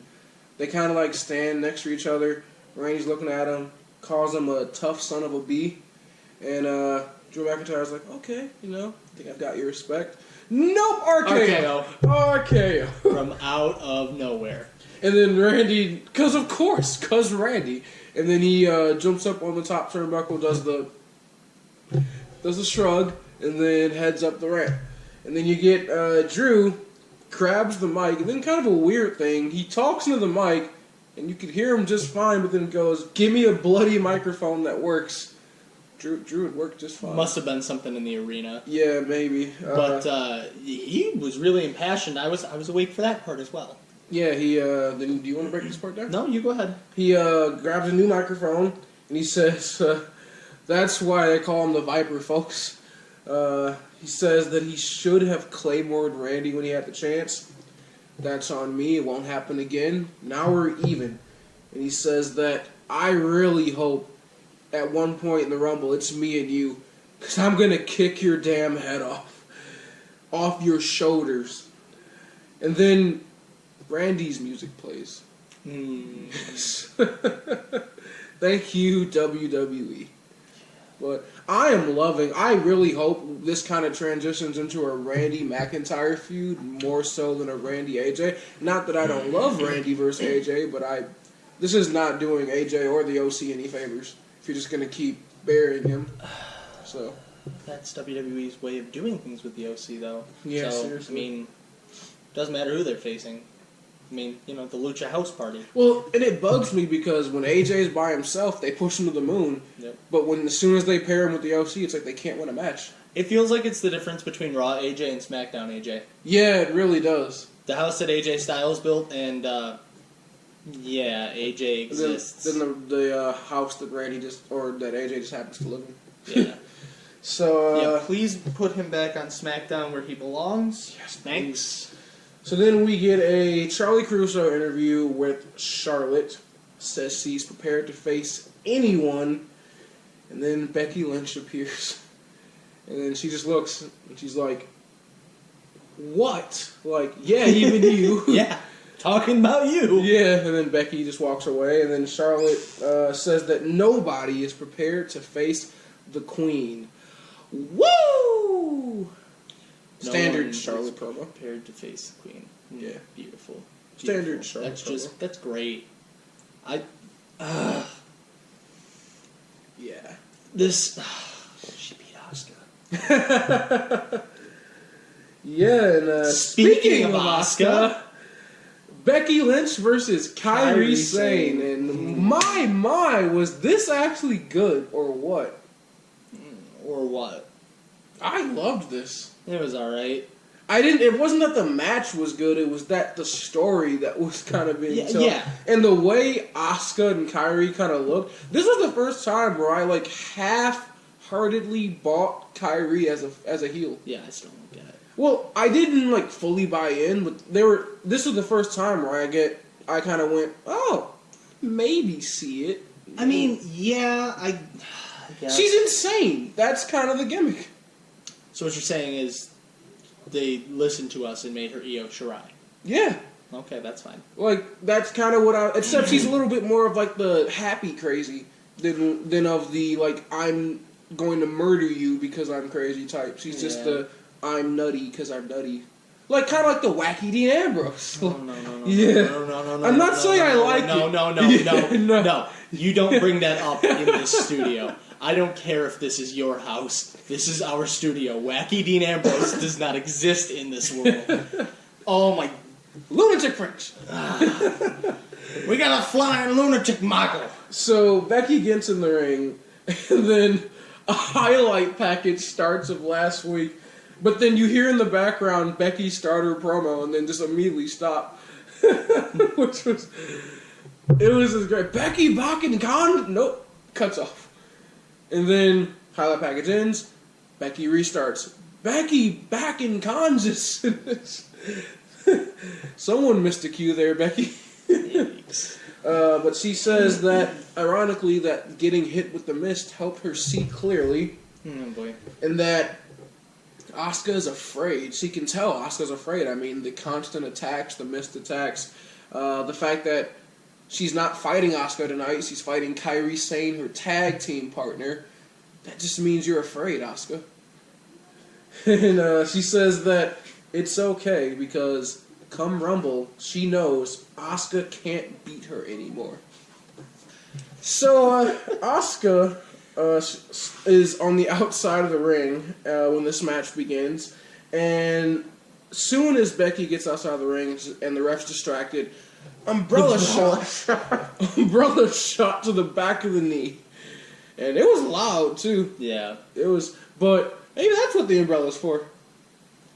they kind of like stand next to each other. Randy's looking at him, calls him a tough son of a bee. And Drew McIntyre's like, okay, I think I've got your respect. Nope, RKO. From out of nowhere. And then Randy, cause Randy. And then he jumps up on the top turnbuckle, does the shrug, and then heads up the ramp. And then you get Drew grabs the mic, and then kind of a weird thing, he talks into the mic, and you could hear him just fine, but then goes, give me a bloody microphone that works. Drew would work just fine. Must have been something in the arena. Yeah, maybe. But he was really impassioned. I was awake for that part as well. Yeah, then do you want to break this part down? No, you go ahead. He grabs a new microphone, and he says, that's why they call him the Viper, folks. He says that he should have claymored Randy when he had the chance. That's on me. It won't happen again. Now we're even. And he says that I really hope at one point in the Rumble it's me and you, because I'm going to kick your damn head off your shoulders. And then Randy's music plays. Thank you, WWE. But I really hope this kind of transitions into a Randy McIntyre feud more so than a Randy AJ. Not that I don't love Randy versus AJ, but this is not doing AJ or the OC any favors if you're just going to keep burying him. So that's WWE's way of doing things with the OC, though. Yeah, so, seriously. I mean, doesn't matter who they're facing. I mean, the Lucha House Party. Well, and it bugs me because when AJ is by himself, they push him to the moon. Yep. But as soon as they pair him with the OC, it's like they can't win a match. It feels like it's the difference between Raw AJ and SmackDown AJ. Yeah, it really does. The house that AJ Styles built, and AJ exists. Then the house that that AJ just happens to live in. Yeah. So please put him back on SmackDown where he belongs. Yes, Thanks. So then we get a Charlie Caruso interview with Charlotte. Says she's prepared to face anyone. And then Becky Lynch appears. And then she just looks and she's like, what? Like, yeah, even you. Yeah, talking about you. Yeah, and then Becky just walks away. And then Charlotte says that nobody is prepared to face the Queen. Woo! Standard Charlotte promo. Prepared to face the Queen. Yeah. Beautiful. Standard Charlotte That's great. Yeah. She beat Asuka. Yeah, and speaking of Asuka, Becky Lynch versus Kairi Sane. And my, was this actually good or what? Or what? I loved this. It was alright. It wasn't that the match was good, it was that the story that was kind of being told. Yeah. And the way Asuka and Kairi kind of looked. This was the first time where I half-heartedly bought Kairi as a heel. Yeah, I still don't get it. Well, I didn't fully buy in, but this was the first time where I kind of went, oh, maybe see it. I mean, yeah, I guess. She's insane. That's kind of the gimmick. So what you're saying is they listened to us and made her Io Shirai. Yeah. Okay, that's fine. That's kind of what except she's a little bit more of the happy crazy than of the I'm going to murder you because I'm crazy type. She's just the I'm nutty because I'm nutty. Kind of like the wacky Dean Ambrose. No. No. I'm not saying I like it. No. You don't bring that up in this studio. I don't care if this is your house. This is our studio. Wacky Dean Ambrose does not exist in this world. Oh my... Lunatic French. We got a flying lunatic Michael. So Becky gets in the ring, and then a highlight package starts of last week. But then you hear in the background Becky start her promo and then just immediately stop. Which was... It was just great. Becky back in con... Nope. Cuts off. And then highlight package ends. Becky restarts. Becky back in Kansas. Someone missed a cue there, Becky. But she says that, ironically, that getting hit with the mist helped her see clearly. Oh boy. And that Asuka's afraid. She can tell Asuka's afraid. I mean, the constant attacks, the missed attacks, the fact that she's not fighting Asuka tonight, she's fighting Kairi Sane, her tag team partner. That just means you're afraid, Asuka. And she says that it's okay because come Rumble, she knows Asuka can't beat her anymore. So Asuka is on the outside of the ring when this match begins, and soon as Becky gets outside of the ring and the ref's distracted, umbrella shot to the back of the knee. And it was loud, too. Yeah. It was, but maybe that's what the umbrella's for.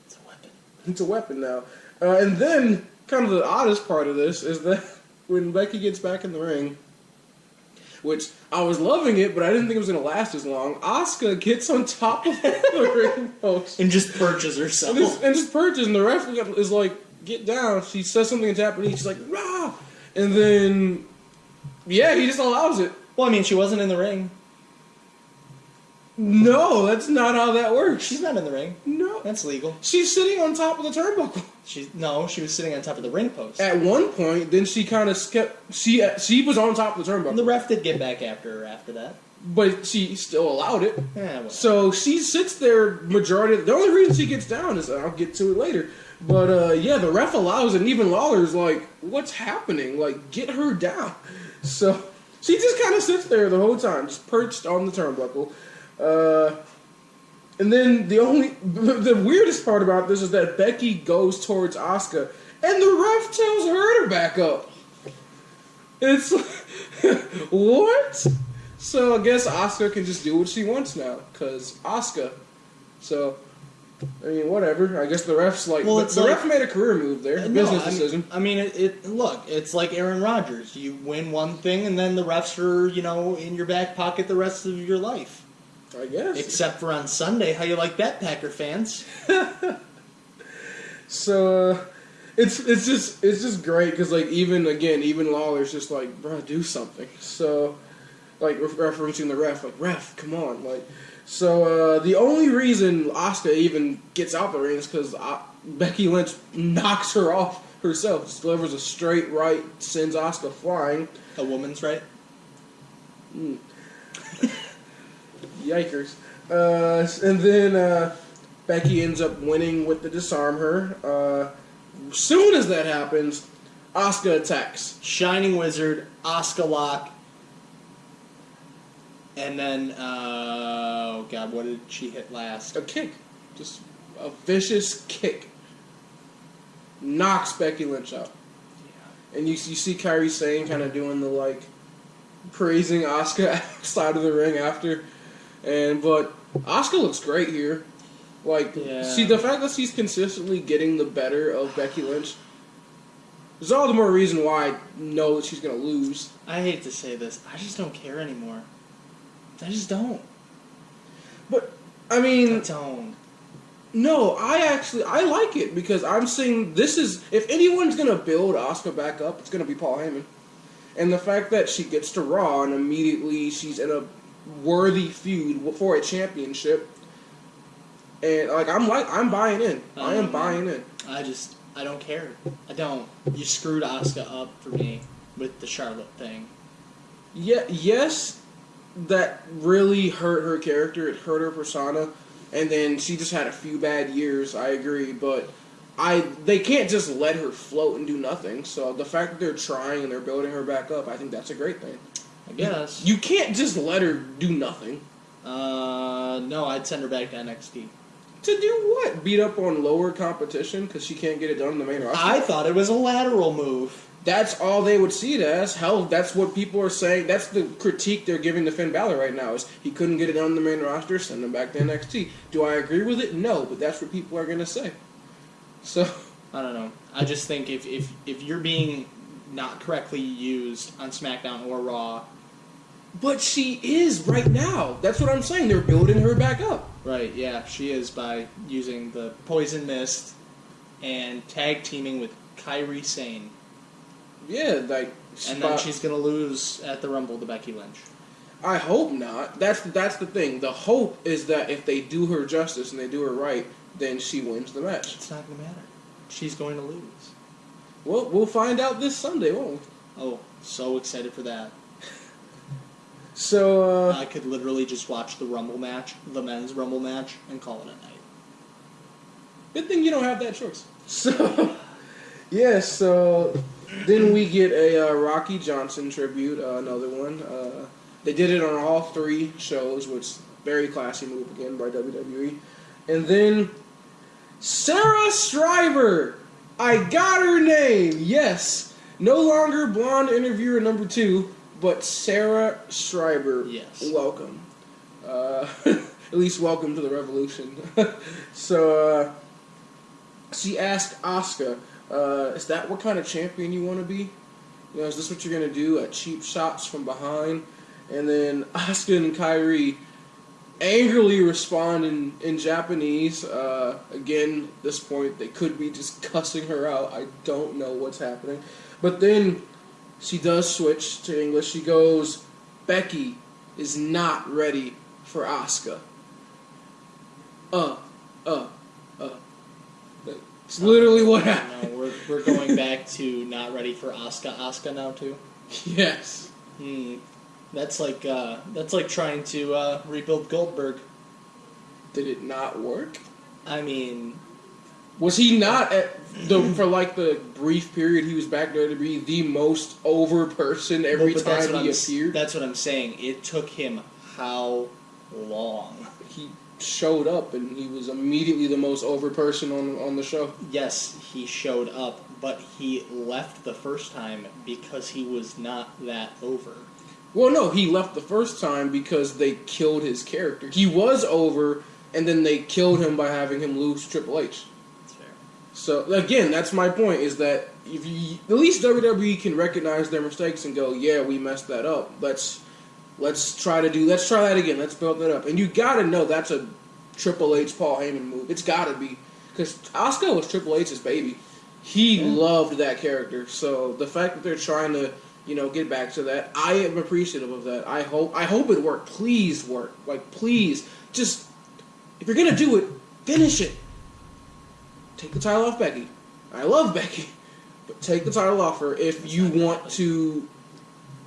It's a weapon. It's a weapon now. And then, kind of the oddest part of this is that when Becky gets back in the ring, which I was loving it, but I didn't think it was going to last as long, Asuka gets on top of the ring post. And just perches herself. And just perches, and the ref is like, get down. She says something in Japanese. She's like, rah! And then, yeah, he just allows it. Well, I mean, she wasn't in the ring. No, that's not how that works. She's not in the ring. No. That's legal. She's sitting on top of the turnbuckle. She was sitting on top of the ring post. At one point, then she kind of skipped. She was on top of the turnbuckle. And the ref did get back after her after that. But she still allowed it. Yeah, so she sits there majority. The only reason she gets down is, I'll get to it later. But yeah, the ref allows it, and even Lawler's like, what's happening? Like, get her down. So she just kind of sits there the whole time, just perched on the turnbuckle. And then the weirdest part about this is that Becky goes towards Asuka, and the ref tells her to back up. It's what? So I guess Asuka can just do what she wants now, cause Asuka. So I mean, whatever. I guess the ref's like, Well, the ref made a career move there, business decision. I mean, look, it's like Aaron Rodgers. You win one thing, and then the refs are, in your back pocket the rest of your life. I guess. Except for on Sunday. How you like that, Packer fans? So it's just great because like even Lawler's just like, bro, do something. So like referencing the ref, like, ref, come on, like. So the only reason Asuka even gets out the ring is because Becky Lynch knocks her off herself. Just delivers a straight right, sends Asuka flying. A woman's right. Yikers. And then Becky ends up winning with the disarm her. Soon as that happens, Asuka attacks. Shining Wizard, Asuka lock. And then, oh god, what did she hit last? A kick. Just a vicious kick. Knocks Becky Lynch out. Yeah. And you see Kairi Sane kind of doing the, like, praising Asuka outside of the ring after. But Asuka looks great here. Like, see, the fact that she's consistently getting the better of Becky Lynch, there's all the more reason why I know that she's going to lose. I hate to say this, I just don't care anymore. I just don't. But, I mean... I don't. No, I like it because I'm saying this is... If anyone's going to build Asuka back up, it's going to be Paul Heyman. And the fact that she gets to Raw and immediately she's in a worthy feud for a championship... And, like, I'm buying in. I am buying in. I don't care. I don't. You screwed Asuka up for me with the Charlotte thing. Yeah, yes... That really hurt her character. It hurt her persona, and then she just had a few bad years. I agree, but they can't just let her float and do nothing. So the fact that they're trying and they're building her back up, I think that's a great thing. I guess you can't just let her do nothing. No, I'd send her back to NXT. To do what? Beat up on lower competition because she can't get it done in the main roster? I thought it was a lateral move. That's all they would see it as. Hell, that's what people are saying. That's the critique they're giving to Finn Balor right now is he couldn't get it done in the main roster, send him back to NXT. Do I agree with it? No, but that's what people are going to say. So I don't know. I just think if you're being not correctly used on SmackDown or Raw... But she is right now. That's what I'm saying. They're building her back up. Right, yeah. She is by using the Poison Mist and tag teaming with Kairi Sane. Yeah, like... And then she's going to lose at the Rumble to Becky Lynch. I hope not. That's the thing. The hope is that if they do her justice and they do her right, then she wins the match. It's not going to matter. She's going to lose. Well, we'll find out this Sunday, won't we? Oh, so excited for that. So, I could literally just watch the Rumble match, the men's Rumble match, and call it a night. Good thing you don't have that choice. So, yeah, so then we get a Rocky Johnson tribute, another one. They did it on all three shows, which very classy move again by WWE. And then Sarah Shriver. I got her name. Yes. No longer blonde interviewer number 2, but Sarah Shriver. Yes. Welcome. At least welcome to the Revolution. So, she asked Asuka, is that what kind of champion you want to be? You know, is this what you're going to do at cheap shots from behind? And then Asuka and Kairi angrily respond in Japanese. Again, at this point, they could be just cussing her out. I don't know what's happening. But then she does switch to English. She goes, Becky is not ready for Asuka. It's literally what happened. No, we're going back to not ready for Asuka now too. Yes. That's like trying to rebuild Goldberg. Did it not work? I mean, was he not for like the brief period he was back there to be the most over person every time he appeared? That's what I'm saying. It took him how long? He showed up and he was immediately the most over person on the show. Yes, he showed up, but he left the first time because he was not that over. Well, no, he left the first time because they killed his character. He was over, and then they killed him by having him lose to Triple H. That's fair. So, again, that's my point, is that if you, at least WWE can recognize their mistakes and go, yeah, we messed that up. Let's try that again. Let's build that up. And you gotta know that's a Triple H, Paul Heyman move. It's gotta be. Because Asuka was Triple H's baby. He loved that character. So, the fact that they're trying to get back to that. I am appreciative of that. I hope it worked. Please work. Please. Just, if you're going to do it, finish it. Take the title off Becky. I love Becky. But take the title off her if you want to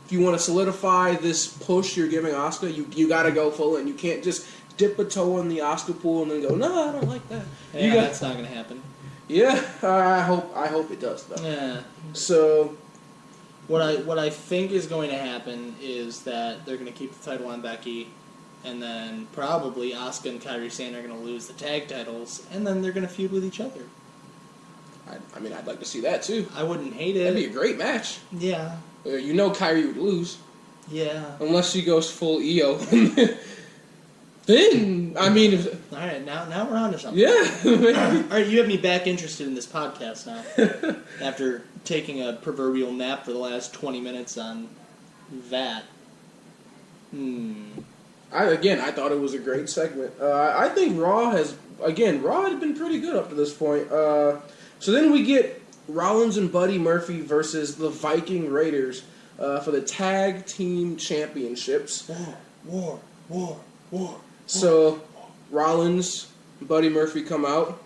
solidify this push you're giving Asuka. You got to go full in. You can't just dip a toe in the Asuka pool and then go, no, I don't like that. Yeah, that's not going to happen. Yeah, I hope it does, though. Yeah. So... What I think is going to happen is that they're going to keep the title on Becky, and then probably Asuka and Kairi Sane are going to lose the tag titles, and then they're going to feud with each other. I'd like to see that too. I wouldn't hate it. That'd be a great match. Yeah. Kairi would lose. Yeah. Unless she goes full EO. Then, all right, now we're on to something. Yeah. All right, you have me back interested in this podcast now. After taking a proverbial nap for the last 20 minutes on that. I thought it was a great segment. I think Raw has been pretty good up to this point. So then we get Rollins and Buddy Murphy versus the Viking Raiders for the Tag Team Championships. War. So, Rollins, Buddy Murphy come out.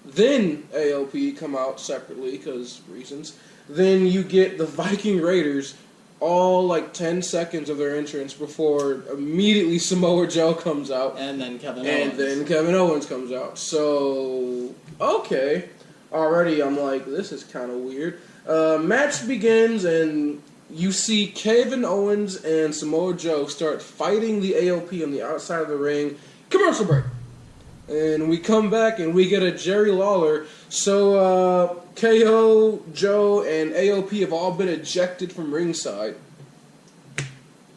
Then AOP come out separately because reasons. Then you get the Viking Raiders all 10 seconds of their entrance before immediately Samoa Joe comes out. And then Kevin Owens comes out. So, okay. Already I'm like, this is kind of weird. Match begins and... You see Kevin Owens and Samoa Joe start fighting the AOP on the outside of the ring. Commercial break. And we come back and we get a Jerry Lawler. So KO, Joe, and AOP have all been ejected from ringside.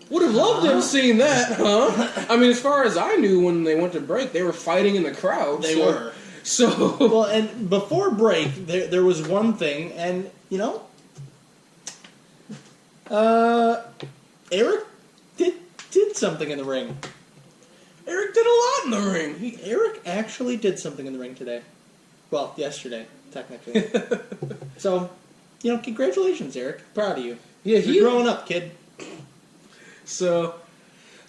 Would have loved to have seen that, huh? As far as I knew when they went to break, they were fighting in the crowd. They were. So... Well, and before break, there was one thing, and, Eric did something in the ring. Eric did a lot in the ring. Eric actually did something in the ring today. Well, yesterday, technically. So, congratulations, Eric. Proud of you. Yeah, You're growing up, kid. So,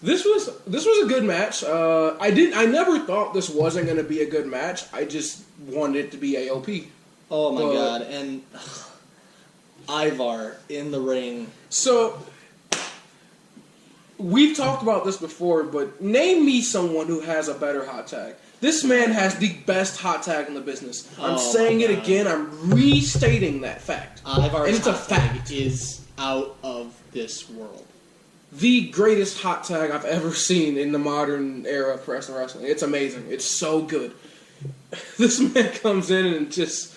this was a good match. I never thought this wasn't going to be a good match. I just wanted it to be AOP. Oh my god! And Ivar in the ring. So, we've talked about this before, but name me someone who has a better hot tag. This man has the best hot tag in the business. I'm saying it again. I'm restating that fact. Ivar's and it's a hot fact. Tag is out of this world. The greatest hot tag I've ever seen in the modern era of professional wrestling. It's amazing. It's so good. This man comes in and just...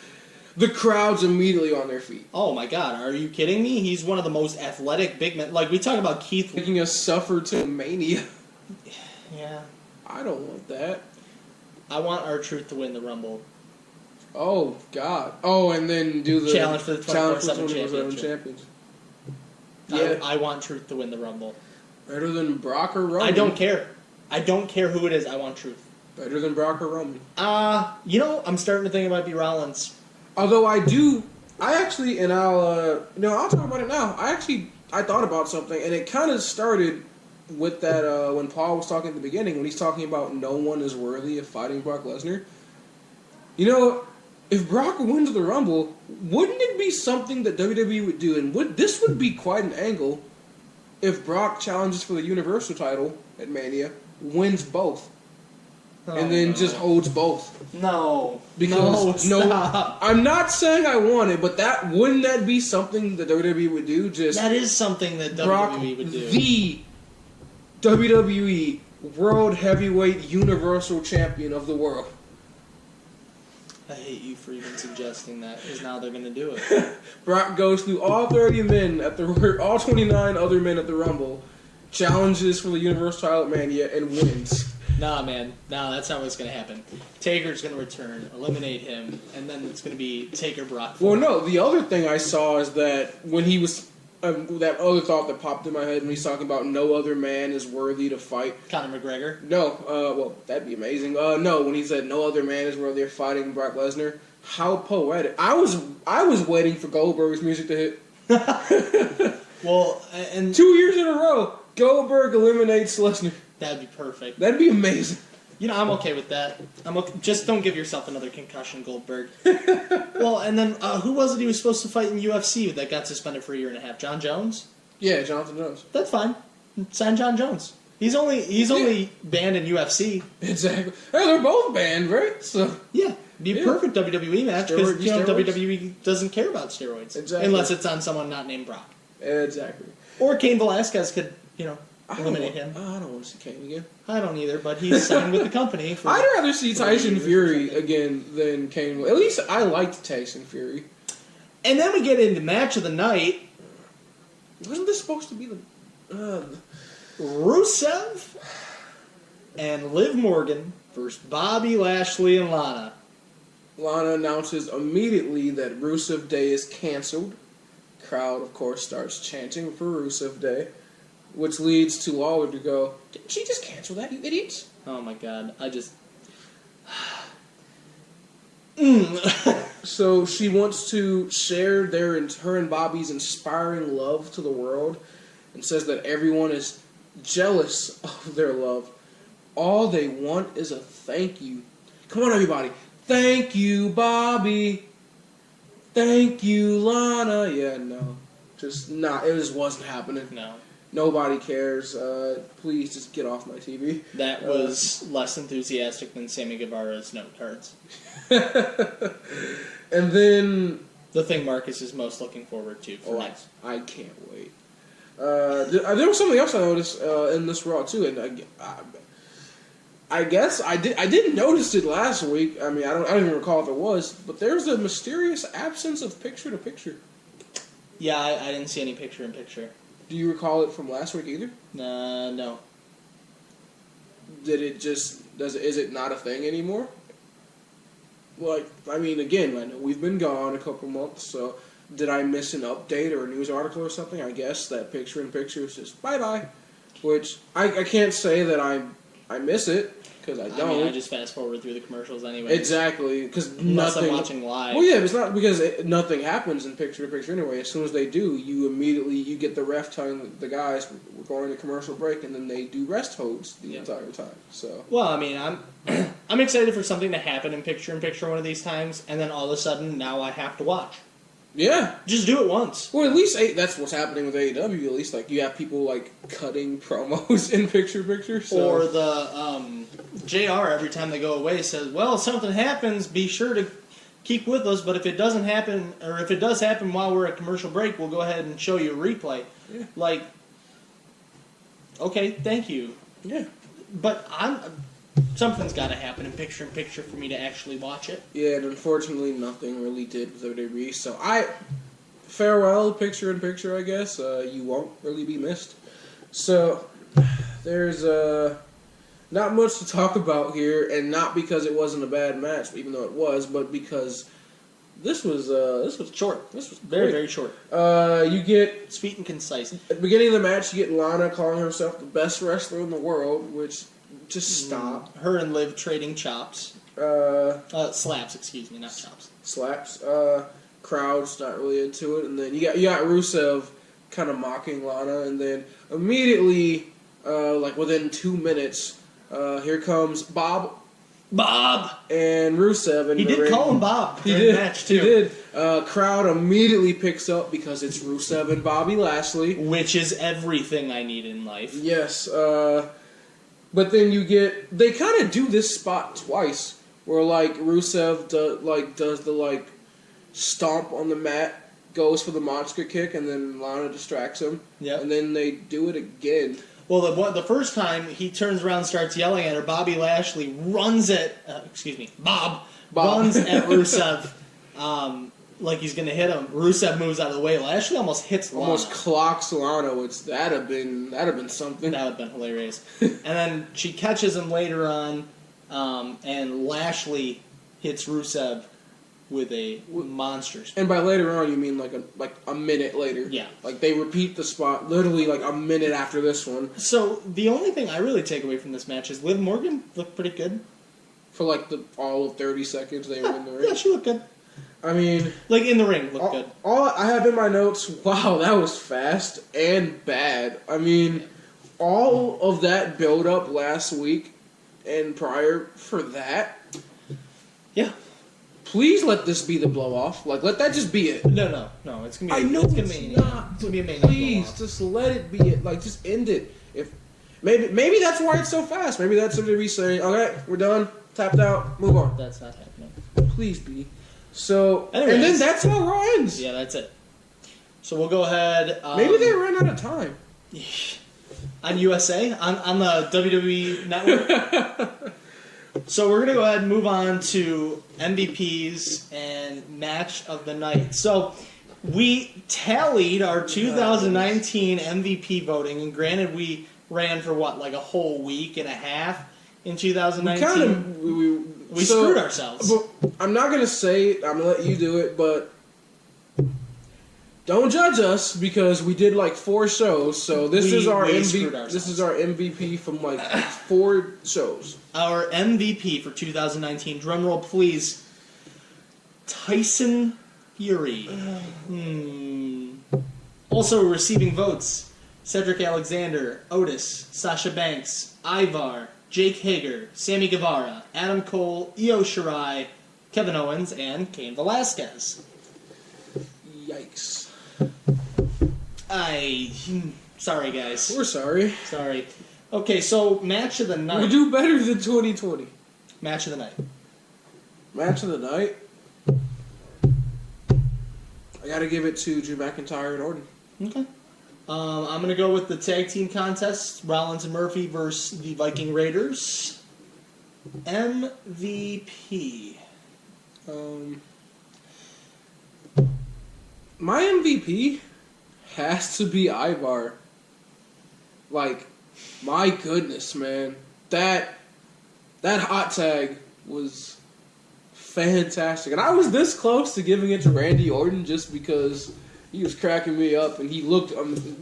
The crowd's immediately on their feet. Oh my god, are you kidding me? He's one of the most athletic big men. We talk about Keith... Making us suffer to mania. Yeah. I don't want that. I want R-Truth to win the Rumble. Oh, God. Oh, and then do the... Challenge for the 24/7 champions. Yeah. I want Truth to win the Rumble. Better than Brock or Roman. I don't care. I don't care who it is. I want Truth. Better than Brock or Roman. I'm starting to think it might be Rollins. Although I'll talk about it now. I thought about something, and it kind of started with that, when Paul was talking at the beginning, when he's talking about no one is worthy of fighting Brock Lesnar. If Brock wins the Rumble, wouldn't it be something that WWE would do? And this would be quite an angle if Brock challenges for the Universal title at Mania, wins both. And then just holds both. No. Because stop. I'm not saying I want it, but wouldn't that be something that WWE would do? That is something that Brock, WWE would do. The WWE World Heavyweight Universal Champion of the world. I hate you for even suggesting that, because now they're going to do it. Brock goes through all 30 men all 29 other men at the Rumble, challenges for the Universal title at Mania, and wins. Nah, man. Nah, that's not what's going to happen. Taker's going to return, eliminate him, and then it's going to be Taker Brock. Well, no, the other thing I saw is that when he was... that other thought that popped in my head when he's talking about no other man is worthy to fight. Conor McGregor? No, well, that'd be amazing. No, when he said no other man is worthy of fighting Brock Lesnar, how poetic. I was waiting for Goldberg's music to hit. Well, and 2 years in a row, Goldberg eliminates Lesnar. that'd be perfect. That'd be amazing. You know, I'm okay with that. I'm okay. Just don't give yourself another concussion, Goldberg. Well, and then who was it he was supposed to fight in UFC that got suspended for a year and a half? John Jones? Yeah, Jonathan Jones. That's fine. Sign John Jones. He's only banned in UFC. Exactly. Hey, they're both banned, right? So Yeah. Be a perfect WWE match because WWE doesn't care about steroids. Exactly. Unless it's on someone not named Brock. Exactly. Or Cain Velasquez could, eliminate him. I don't want to see Kane again. I don't either, but he's signed with the company. I'd rather see Tyson Fury again than Kane. At least I liked Tyson Fury. And then we get into match of the night. Wasn't this supposed to be the... Rusev and Liv Morgan versus Bobby Lashley and Lana. Lana announces immediately that Rusev Day is canceled. Crowd, of course, starts chanting for Rusev Day, which leads to Lawler to go, "Didn't she just cancel that, you idiots?" Oh my god, I just... So she wants to share her and Bobby's inspiring love to the world and says that everyone is jealous of their love. All they want is a thank you. Come on, everybody. Thank you, Bobby. Thank you, Lana. Yeah, no. Just not. It just wasn't happening. No. Nobody cares. Please just get off my TV. That was less enthusiastic than Sammy Guevara's note cards. And then... The thing Marcus is most looking forward to for next. I can't wait. There was something else I noticed in this Raw, too, and I guess I didn't notice it last week. I mean, I don't even recall if it was, but there's a mysterious absence of picture-to-picture. Yeah, I didn't see any picture-in-picture. Do you recall it from last week either? No. Is it not a thing anymore? Like, I mean, again, I know we've been gone a couple months, so did I miss an update or a news article or something? I guess that picture-in-picture is just bye-bye. Which, I can't say that I miss it, because I don't. I mean, I just fast-forward through the commercials anyway. Exactly, because Unless I'm watching live. Well, yeah, but it's not because nothing happens in picture-to-picture anyway. As soon as they do, you get the ref telling the guys, we're going to commercial break, and then they do rest holds the entire time. So. Well, I mean, I'm excited for something to happen in picture-in-picture one of these times, and then all of a sudden, now I have to watch. Yeah. Just do it once. Well, at least that's what's happening with AEW. At least, like, you have people, like, cutting promos in picture-picture. So. Or the JR, every time they go away, says, well, if something happens, be sure to keep with us, but if it doesn't happen, or if it does happen while we're at commercial break, we'll go ahead and show you a replay. Yeah. Like, okay, thank you. Yeah. But something's got to happen in picture-in-picture for me to actually watch it. Yeah, and unfortunately nothing really did with WWE, so farewell picture-in-picture, I guess. You won't really be missed. So, there's not much to talk about here, and not because it wasn't a bad match, even though it was, but because this was Short. This was Very, great. very short. You get... Sweet and concise. At the beginning of the match, you get Lana calling herself the best wrestler in the world, which... Just stop. Her and Liv trading chops. Slaps, excuse me, not chops. Slaps. Crowd's not really into it, and then you got Rusev kind of mocking Lana, and then immediately, like within 2 minutes, here comes Bob and Rusev. In he did call him Bob. He did. Match too. He did. Crowd immediately picks up because it's Rusev and Bobby Lashley, which is everything I need in life. Yes. But then they kind of do this spot twice, where like Rusev does the stomp on the mat, goes for the monster kick, and then Lana distracts him. Yeah. And then they do it again. Well, the first time he turns around and starts yelling at her, Bobby Lashley runs at, Bob runs at Rusev like he's going to hit him. Rusev moves out of the way. Lashley almost hits Lana. Almost clocks Lana. That'd have been something. That would have been hilarious. And then she catches him later on, and Lashley hits Rusev with a monster. And by later on, you mean like a minute later. Yeah. Like they repeat the spot literally like a minute after this one. So the only thing I really take away from this match is Liv Morgan looked pretty good. For like all of 30 seconds they were in the ring. Yeah, she looked good. I mean, like in the ring, looked good. All I have in my notes, wow, that was fast and bad. I mean, all of that build up last week and prior for that. Yeah. Please let this be the blow off. Like, let that just be it. No. It's gonna be. I know it's not. gonna be a main. Please, just let it be it. Like, just end it. If maybe that's why it's so fast. Maybe that's something to be saying. Okay, we're done. Tapped out. Move on. That's not happening. Please be. So, Anyways, and then that's how Raw ends. Yeah, that's it. So we'll go ahead. Maybe they ran out of time. On USA? On the WWE Network? So we're going to go ahead and move on to MVPs and Match of the Night. So we tallied our 2019 MVP voting, and granted we ran for like a whole week and a half in 2019. We screwed ourselves. But I'm not going to say it. I'm going to let you do it, but don't judge us because we did like 4 shows. So this is our MVP. This is our MVP from like 4 shows. Our MVP for 2019. Drumroll, please. Tyson Fury. Also receiving votes: Cedric Alexander, Otis, Sasha Banks, Ivar, Jake Hager, Sammy Guevara, Adam Cole, Io Shirai, Kevin Owens, and Cain Velasquez. Yikes. Sorry, guys. We're sorry. Sorry. Okay, so Match of the Night. We do better than 2020. Match of the Night. Match of the Night. I gotta give it to Drew McIntyre and Orton. Okay. I'm going to go with the tag team contest, Rollins and Murphy versus the Viking Raiders. MVP. My MVP has to be Ivar. Like, my goodness, man. That hot tag was fantastic. And I was this close to giving it to Randy Orton just because he was cracking me up, and he looked.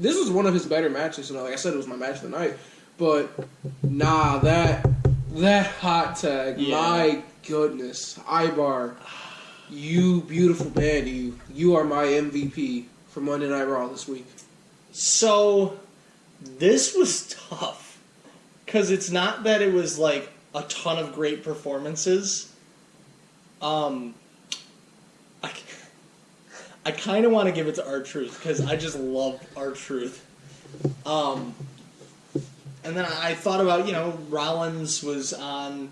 This was one of his better matches. Like I said, it was my match of the night. But nah, that hot tag, my goodness, Ivar, you beautiful man, you are my MVP for Monday Night Raw this week. So this was tough because it's not that it was like a ton of great performances. I kind of want to give it to R-Truth because I just loved R-Truth. And then I thought about, Rollins was on,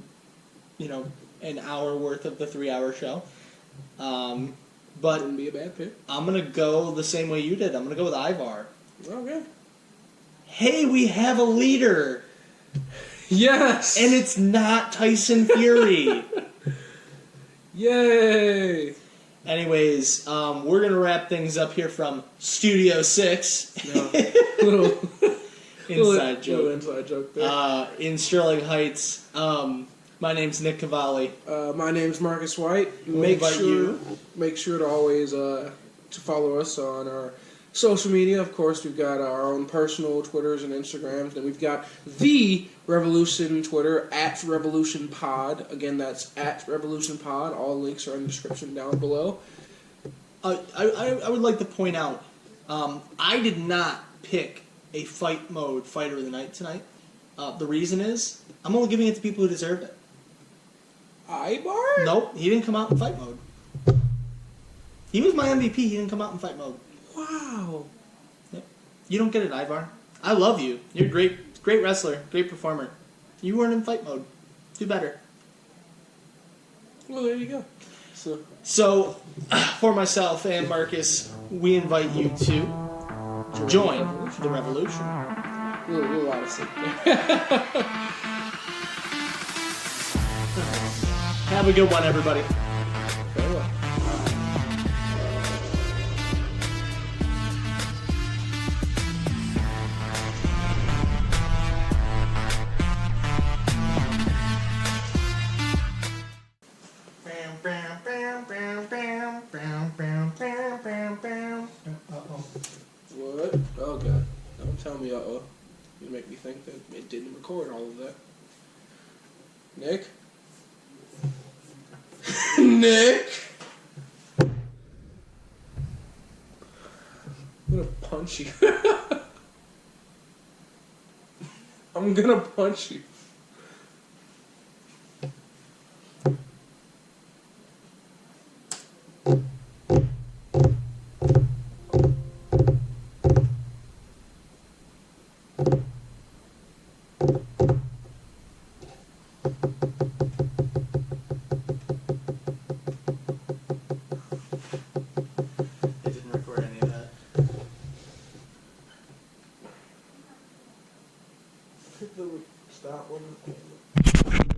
an hour worth of the 3-hour show. But Wouldn't be a bad pick. I'm going to go the same way you did. I'm going to go with Ivar. Okay. Hey, we have a leader. Yes! And it's not Tyson Fury. Yay! Anyways, we're going to wrap things up here from Studio 6. No. Little inside joke. Little inside joke there. In Sterling Heights. My name's Nick Cavalli. My name's Marcus White. Make sure to always to follow us on our social media. Of course, we've got our own personal Twitters and Instagrams. Then we've got the Wrevolution Twitter, at Wrevolution Pod. Again, that's at Wrevolution Pod. All links are in the description down below. I would like to point out, I did not pick a fight mode fighter of the night tonight. The reason is, I'm only giving it to people who deserve it. Ivar? Nope, he didn't come out in fight mode. He was my MVP, he didn't come out in fight mode. Wow. Yep. You don't get it, Ivar. I love you. You're a great wrestler, great performer. You weren't in fight mode. Do better. Well, there you go. So, for myself and Marcus, we invite you to join the Revolution. We'll let it sit there. Have a good one, everybody. Farewell. What? Oh god. Don't tell me uh-oh. You make me think that it didn't record all of that. Nick? Nick! I'm gonna punch you. I'm gonna punch you.